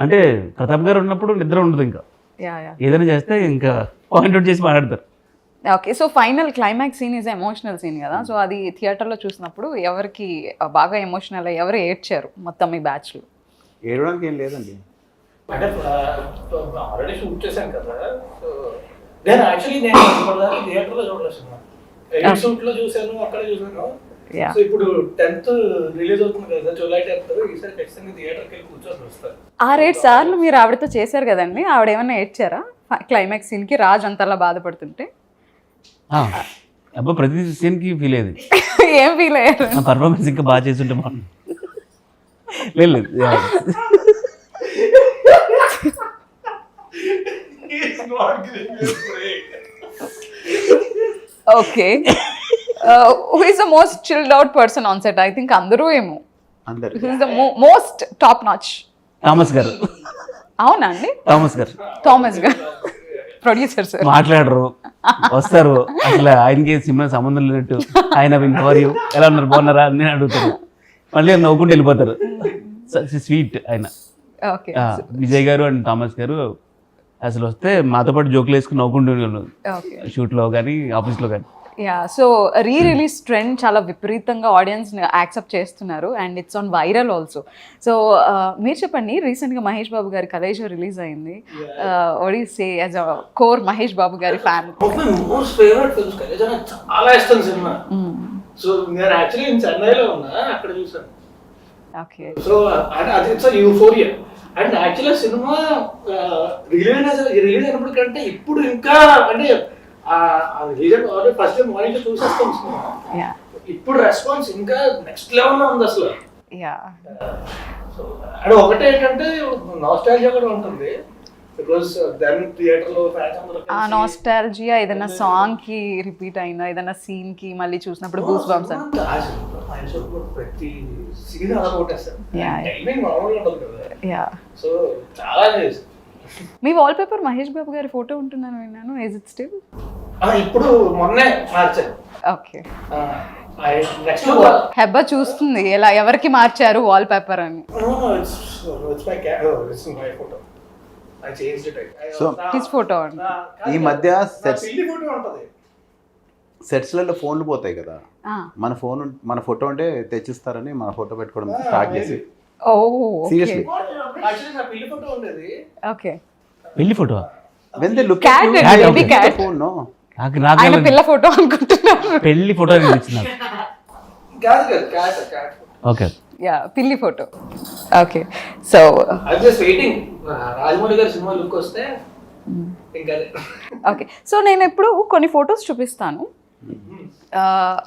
అంటే ప్రతాప్ గారు ఉన్నప్పుడు నిద్ర ఉండదు, ఇంకా యా యా. ఏదైనా చేస్తే ఇంకా పాయింట్ అవుట్ చేసి మాట్లాడతారు. Okay, so final climax scene is emotional scene కదా. సో అది థియేటర్లో చూసినప్పుడు ఎవరికి బాగా ఎమోషనల్ ఎవరు ఏడ్చారు మొత్తం మీ బ్యాచ్లో? ఏడవడానికి ఏం లేదండి. అంటే ఆల్రెడీ షూట్ చేశాను కదా, సో నేను యాక్చువల్లీ నేను ఇప్పటిదాకా థియేటర్లో చూడలేదు సినిమా. ఎడిట్ షూట్లో చూశాను, అక్కడ చూశాను. Yeah. సో ఇప్పుడు 10th రిలీజ్ అవుతుంది కదా, జూలై 10th. ఈసారి ఖచ్చితంగా థియేటర్కి వెళ్ళి కూర్చొని వస్తారు. 6-7 సార్లు మీరు ఆవిడతో చేశారు కదండి, ఆవిడ ఏమన్నా ఏడ్చారా క్లైమాక్స్ సీన్కి రాజ్ అంతలా బాధపడుతుంటే? అబ్బా ప్రతి సీన్కి ఫీల్ అయ్యేది. ఏం ఫీల్ అయ్యారు? నా పర్ఫార్మెన్స్ ఇంకా బాగా చేస్తుంటే బాగుంది. లేదు okay, who is the most chilled out person on set? I think అందరూ ఏమో. అందరు. Who is the most top notch? Thomas గారు. అవునా అండి? థామస్ గారు, థామస్ గారు ప్రొడ్యూసర్ సార్ మాట్లాడరు, వస్తారు, అసలు ఆయనకి సినిమా సంబంధం లేనట్టు ఆయన యూ ఎలా ఉన్నారు బాగున్నారా అని నేను అడుగుతారు, మళ్ళీ నవ్వుకుంటూ వెళ్ళిపోతారు. స్వీట్ ఆయన. ఓకే. విజయ్ గారు అండ్ థామస్ గారు అసలు వస్తే మాతో పాటు జోకులు వేసుకుని నవ్వుకుంటూ ఓకే. షూట్లో కానీ ఆఫీస్లో కానీ. యా, సో రిలీజ్ ట్రెండ్ చాలా విపరీతంగా ఆడియన్స్ యాక్సెప్ట్ చేస్తున్నారు and it's on viral also. So మీరు చెప్పండి, రీసెంట్గా మహేష్ బాబు గారి కలేజో రిలీజ్ అయింది. What you say as a core Mahesh Babu గారి fan? Most favourite films Khaleja, నాకు చాలా ఇష్టం సినిమా. సో నేను యాక్చువల్లీ చెన్నైలో ఉన్నా, అక్కడ చూసాను. ఓకే. సో అది ఇట్స్ యూఫోరియా. అండ్ యాక్చువల్గా సినిమా రిలీజ్ అయినప్పుడు కంటే ఇప్పుడు ఇంకా అంటే ఫస్ట్ మార్నింగ్ చూసేస్తాం సినిమా, ఇప్పుడు రెస్పాన్స్ ఇంకా నెక్స్ట్ లెవెల్ లో ఉంది అసలు. సో అంటే ఒకటే ఏంటంటే నాస్టాల్జియా కూడా ఉంటుంది, బికాస్ దెన్ థియేటర్ లో ఫ్యాన్స్ అందరూ ఆ నాస్టాల్జియా ఏదైనా సాంగ్ కి రిపీట్ అయినా, ఏదైనా సీన్ కి మళ్ళీ చూసినప్పుడు గూస్ బంప్స్ అని ప్రతి సీన్ అలా కొట్టేస్తారు. Yeah. టైమింగ్ మామూలుగా ఉండదు కదా. యా. సో చాలా మీ వాల్ పేపర్ మహేష్ బాబు గారి ఫోటో ఉంటుందని విన్నాను. Is it still? ఇప్పుడు మొన్నే మార్చాను. ఓకే. నెక్స్ట్ హెబ్బా చూస్తుంది ఎలా ఎవరికి మార్చారు వాల్ పేపర్ అని. Photo I changed it. So, his photo అండి. ఈ మధ్య సెట్స్ పిల్లి ఫోటో ఉంటది. సెట్స్లలో ఫోన్లు పోతాయి కదా, మన ఫోటో ఉంటే తెచ్చిస్తారని మన ఫోటో పెట్టుకోవడం స్టార్ట్ చేసి. ఓ సీరియస్లీ యాక్చువల్లీ నా పిల్లి ఫోటో ఉండేది. ఓకే. పెళ్లి photo when they look Cat at you, and they baby look at cat. the phone, no? నాకు ఆయన పిల్ల ఫోటో అనుకుంటున్నారు. పెళ్లి ఫోటో ఇచ్చిన. కాదు క్యాట్. ఓకే. యా పిల్లి photo. Okay. So I just waiting Rajamouli గారి సినిమా లుక్ వస్తే ఇంకా. ఓకే. సో నేను ఎప్పుడు కొన్ని ఫొటోస్ చూపిస్తాను.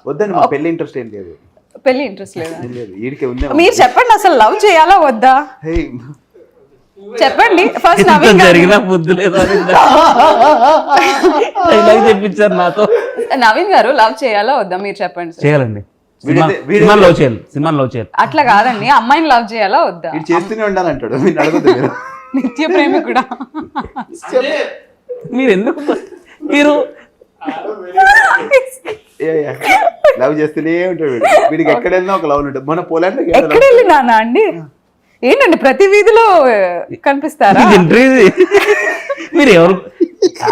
వద్దండి, మా పెళ్లి ఇంట్రెస్ట్ ఏం లేదు. పెళ్లి ఇంట్రెస్ట్ లేదా? ఏం లేదు, వీడికి ఉంది. మీరు చెప్పండి అసలు లవ్ చేయాలా వద్దా హే, చెప్పండి ఫస్ట్. నవీన్ గారు జరిగిన బుద్ధి లేదు తెప్పించారు నాతో. నవీన్ గారు లవ్ చేయాలా వద్దా మీరు చెప్పండి సార్. చేయాలండి. వీడైతే- సినిమాలో లవ్ చేయాలి, సినిమాలో లవ్ చేయాలి. అట్లా కాదండి, అమ్మాయిని లవ్ చేయాలా వద్దా? వీడు చేస్తూనే ఉండాలంటాడు. మీరు అడగద్దు మీరు. నిత్య ప్రేమి కూడా. అంటే మీరు ఎందుకు మీరు లవ్ చేస్తూనే ఉంటాడు వీడు. వీడికి ఎక్కడైనా ఒక లవ్ ఉంటుంది. మన పోలాండ్ ఎక్కడ వెళ్ళినానా అండి? ఏంటండి ప్రతి వీధిలో కనిపిస్తారా? ఇది ఇంటర్వ్యూ మీరు ఎవరు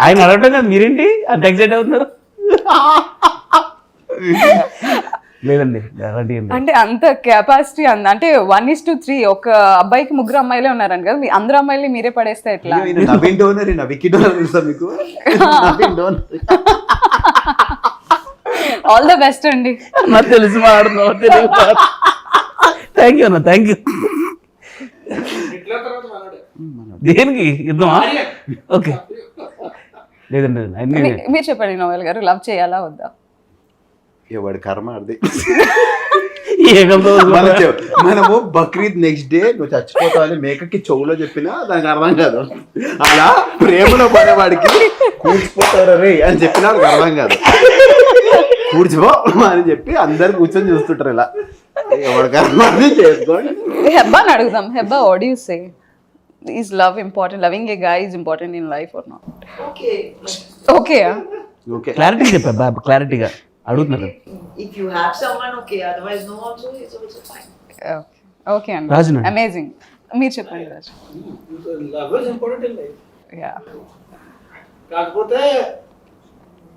ఆయన అడగటం కదా, మీరేంటి అంత ఎక్సైట్ అవుతున్నారు? లేదండి అలాంటి ఏం లేదు. అంటే అంత కెపాసిటీ అంటే 1:3 ఒక అబ్బాయికి 3 అమ్మాయిలే ఉన్నారని కదా, మీ అందరు అమ్మాయిలు మీరే పడేస్తే ఎట్లా? నవీన్ డోనర్, వికీ డోనర్ తెలుసా మీకు? Naveen donor. All the best అండి. నాకు తెలిసి మాట్లాడుతున్నావు తెలుగు. థ్యాంక్ యూ అన్న, థ్యాంక్ యూ. ఇట్లా తర్వాత మనోడే. దేనికి యుద్ధమా? ఓకే. లేదండి అన్ని మీరు చెప్పండి నోయల్ గారు, లవ్ చేయాలా వద్దా? వాడి కర్మ అది. ఏకంతో మనము బక్రీద్ నెక్స్ట్ డే నువ్వు చచ్చిపోతావని మేకకి చెవులో చెప్పినా దానికి అర్థం కాదు. అలా ప్రేమలో పడేవాడికి కూర్చిపోతారు రే అని చెప్పినా వాడికి అర్థం కాదు. కూర్చిపో అని చెప్పి అందరు కూర్చొని చూస్తుంటారు ఇలా. ఎవరి కర్మ అది చేసుకోండి. హెబ్బాని అడుగుదాం. Hebba, what do you say? Is love important? Loving a guy is important in life or not? Okay. Okay. Okay, clarity చెప్పా బాబు, క్లారిటీగా అడుగుతున్నారు. If you have someone, okay. Otherwise, no. Also, it's also fine. Okay అండి. రాజునా? Amazing. మీరు చెప్పండి Raju. Love is important in life. Yeah. కాకపోతే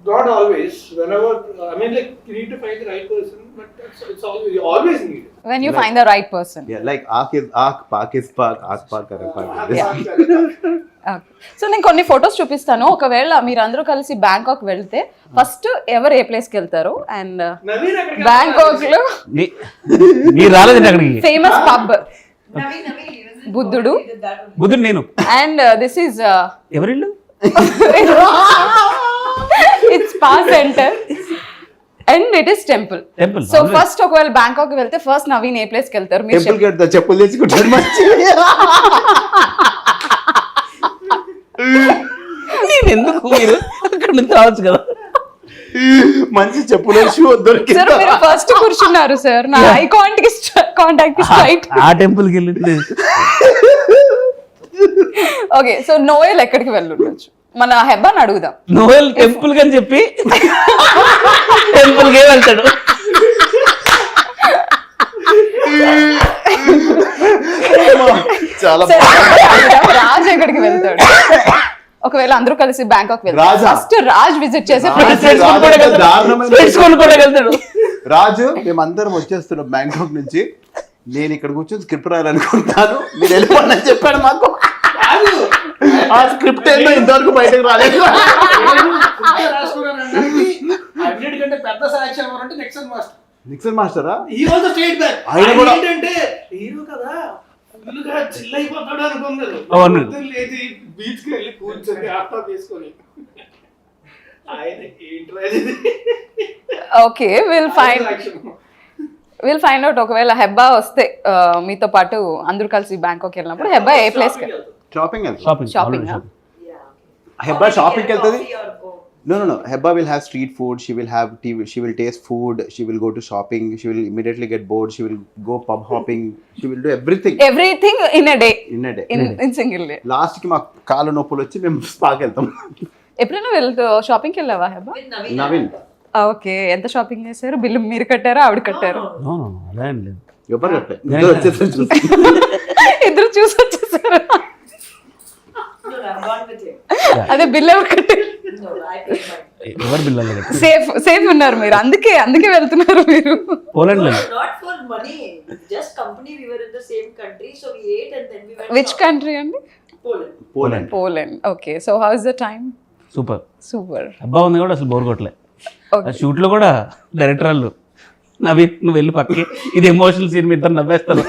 not always. Whenever I mean, like you need to find the right person, but it's always you always need it. When you find the right person. Like ఆక్ is ఆక్, Pak is Pak, ఆక్ పాక్ కరే Pak. So నేను కొన్ని photos చూపిస్తాను. ఒకవేళ మీరు అందరూ కలిసి బ్యాంకాక్ వెళ్తే ఫస్ట్ ఎవరు ఏ ప్లేస్ కి వెళ్తారు? అండ్ నవీన్ అక్కడికి బ్యాంకాక్ లో మీరు రాలేదండి అక్కడికి. ఫేమస్ పబ్ Naveen, even బుద్ధుడు. did that only. బుద్ధుడు నేను. అండ్ దిస్ ఈజ్ ఎవరిల్లు? It's spa center and it is temple. Temple, so always. First ఒకవేళ బ్యాంకాక్ వెళ్తే ఫస్ట్ నవీన్ ఏ ప్లేస్ కి వెళ్తారు? మీరు టెంపుల్ కి వెళ్తా, చెప్పులు తెచ్చుకుంటాడు మంచి. నేను ఎందుకు, మీరు అక్కడ నుంచి రావచ్చు కదా. మంచి చెప్పులు షూ సార్ దొరికింది. మీరు ఫస్ట్ కూర్చున్నారు సార్, నా ఐ కాంటాక్ట్ స్ట్రైట్. ఆ టెంపుల్కి వెళ్ళి ఓకే. సో నోయల్ ఎక్కడికి వెళ్ళుండొచ్చు? మన హెబ్బాని అడుగుదాం. నోయల్ టెంపుల్ అని చెప్పి టెంపుల్కే వెళ్తాడు. చాలా సరే, అడుగుదాం. రాజ్ ఎక్కడికి వెళ్తాడు? ఒకవేళ అందరూ కలిసి బ్యాంకాక్ వెళ్తారు, రాజా? ఫస్ట్ రాజ్ విజిట్ చేసే తెలుసుకొని కూడా వెళ్తాడు. రాజు, మేమందరం వచ్చేస్తున్నాం బ్యాంకాక్ నుంచి. నేను ఇక్కడ కూర్చొని స్క్రిప్ట్ రాయాలనుకుంటాను, మీరు వెళ్ళిపోండి అని చెప్పాడు మాకు. ఆ స్క్రిప్ట్ ఏందో ఇంతవరకు బయటకు రాలేదు. అన్నిటికంటే పెద్ద సాక్ష్యం ఎవరంటే నెక్సన్ మాస్టర్. నిక్సన్ మాస్టరా? ఈ రోజు స్టేట్ బ్యాక్. ఆయన కూడా ఏంటంటే హీరో కదా, ఫుల్గా చిల్ అయిపోతాడు అనుకున్నారు. అవును. లేచి బీచ్ కి వెళ్ళి కూర్చొని ల్యాప్టాప్ తీసుకొని ఆయన ఏంటి ఓకే. Will find out. ఒకవేళ హెబ్బా వస్తే మీతో పాటు అందరూ కలిసి బ్యాంకాక్ వెళ్ళినప్పుడు హెబ్బా ఏ ప్లేస్ కి? షాపింగ్ వెళ్తాం. Shopping shopping. Yeah. హెబ్బా షాపింగ్కి వెళ్తుంది. Coffee or go. No. Heba will have street food. She will have TV. She will taste food. She will go to shopping. She will immediately get bored. She will go pub hopping. She will do everything everything in a day, in a day. In single day. Last కి మాకు కాళ్ళ నొప్పులు వచ్చి మేము స్పాకి వెళ్తాం. ఎప్పుడైనా షాపింగ్కి వెళ్ళావా హెబా? With నవీన్ ఓకే, ఎంత షాపింగ్ చేశారు? బిల్లు మీరు కట్టారా ఆవిడ కట్టారు? నో అలా ఏం లేదు. ఎవరు చెప్పలే, ఇద్దరు వచ్చేసారు చూసి. ఇద్దరు చూసి వచ్చేసారు. No, I'm gone with him. అదే బిల్ ఎవరు కట్టారు? No, I paid mine. ఎవరు బిల్లాలి కదా. సేఫ్ ఉన్నారు మీరు, అందుకే వెళ్తున్నారు మీరు. పోలాండ్లో No, not for money. Just company. We were in the same country, so we ate and then we went. Which shopping. Country అండి? Poland. Poland. Poland. Okay, so how is the time? Super. Super. అబ్బా ఉంది కూడా అసలు bore కొట్టలే. Okay. ఆ షూట్లో కూడా director వాళ్ళు నవీన్ నువ్వు వెళ్ళి పక్కకి, ఇది ఎమోషనల్ సీన్ మీ ఇద్దరు నవ్వేస్తారు.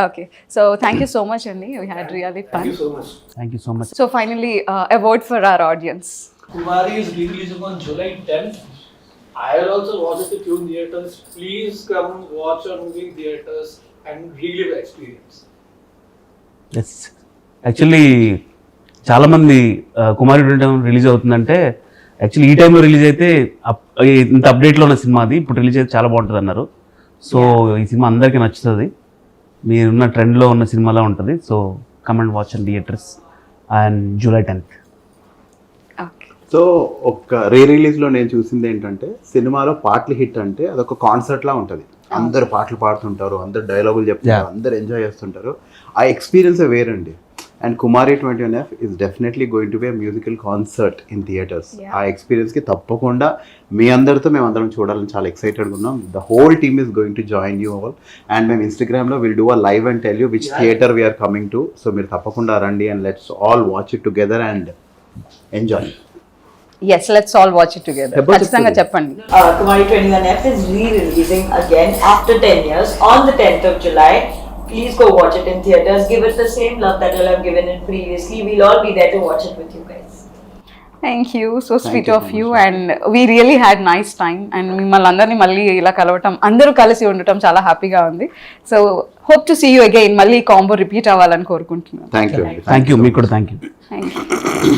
Okay, so thank you so much, Andy. We had really fun. Thank you so much. Thank you so much. So finally, a word for our audience. Kumari is releasing on July 10th. I will also watch it with you in theaters. Please come watch our movie in theaters and relive the experience. Yes, actually చాలామంది Kumari release అవుతుందంటే actually ఈ టైంలో release అయితే ఇంత అప్డేట్లో ఉన్న cinema అది ఇప్పుడు release అయితే చాలా బాగుంటుంది అన్నారు. సో ఈ సినిమా అందరికీ నచ్చుతుంది, మీరున్న ట్రెండ్లో ఉన్న సినిమాలా ఉంటుంది. So come and watch and theatres and July 10th. Okay. So ఒక రిలీజ్ లో నేను చూసింది ఏంటంటే, సినిమాలో పాటలు హిట్ అంటే అదొక కాన్సర్ట్ లా ఉంటుంది. అందరు పాటలు పాడుతుంటారు, అందరు డైలాగులు చెప్తారు, అందరు ఎంజాయ్ చేస్తుంటారు. ఆ ఎక్స్పీరియన్స్ వేరండి. And Kumari 21F is definitely going to be musical concert in theatres. ఆ ఎక్స్పీరియన్స్ కి తప్పకుండా మీ అందరితో మేము అందరం చూడాలని చాలా ఎక్సైటెడ్గా ఉన్నాం. The whole team is going to join you all. And మేము ఇన్స్టాగ్రామ్లో will do a live and tell you which theatre we're coming to. So మీరు తప్పకుండా రండి and let's all watch it together and enjoy. Yes, let's all watch it together. Heba ఖచ్చితంగా చెప్పండి. Kumari 21F is re-releasing again after 10 years on the 10th of July. Please go watch it in theaters. Give it the same love that you'll have given it previously. We'll all be there to watch it with you guys. Thank you, so sweet you of so you, much. and we really had nice time. And మిమ్మల్ని అందరినీ మళ్ళీ ఇలా కలవటం, అందరూ కలిసి ఉండటం చాలా హ్యాపీగా ఉంది. So hope to see you again. మళ్ళీ కాంబో రిపీట్ అవ్వాలని కోరుకుంటున్నాను. Thank you. థ్యాంక్ యూ, మీకు కూడా థ్యాంక్ యూ. Thank you.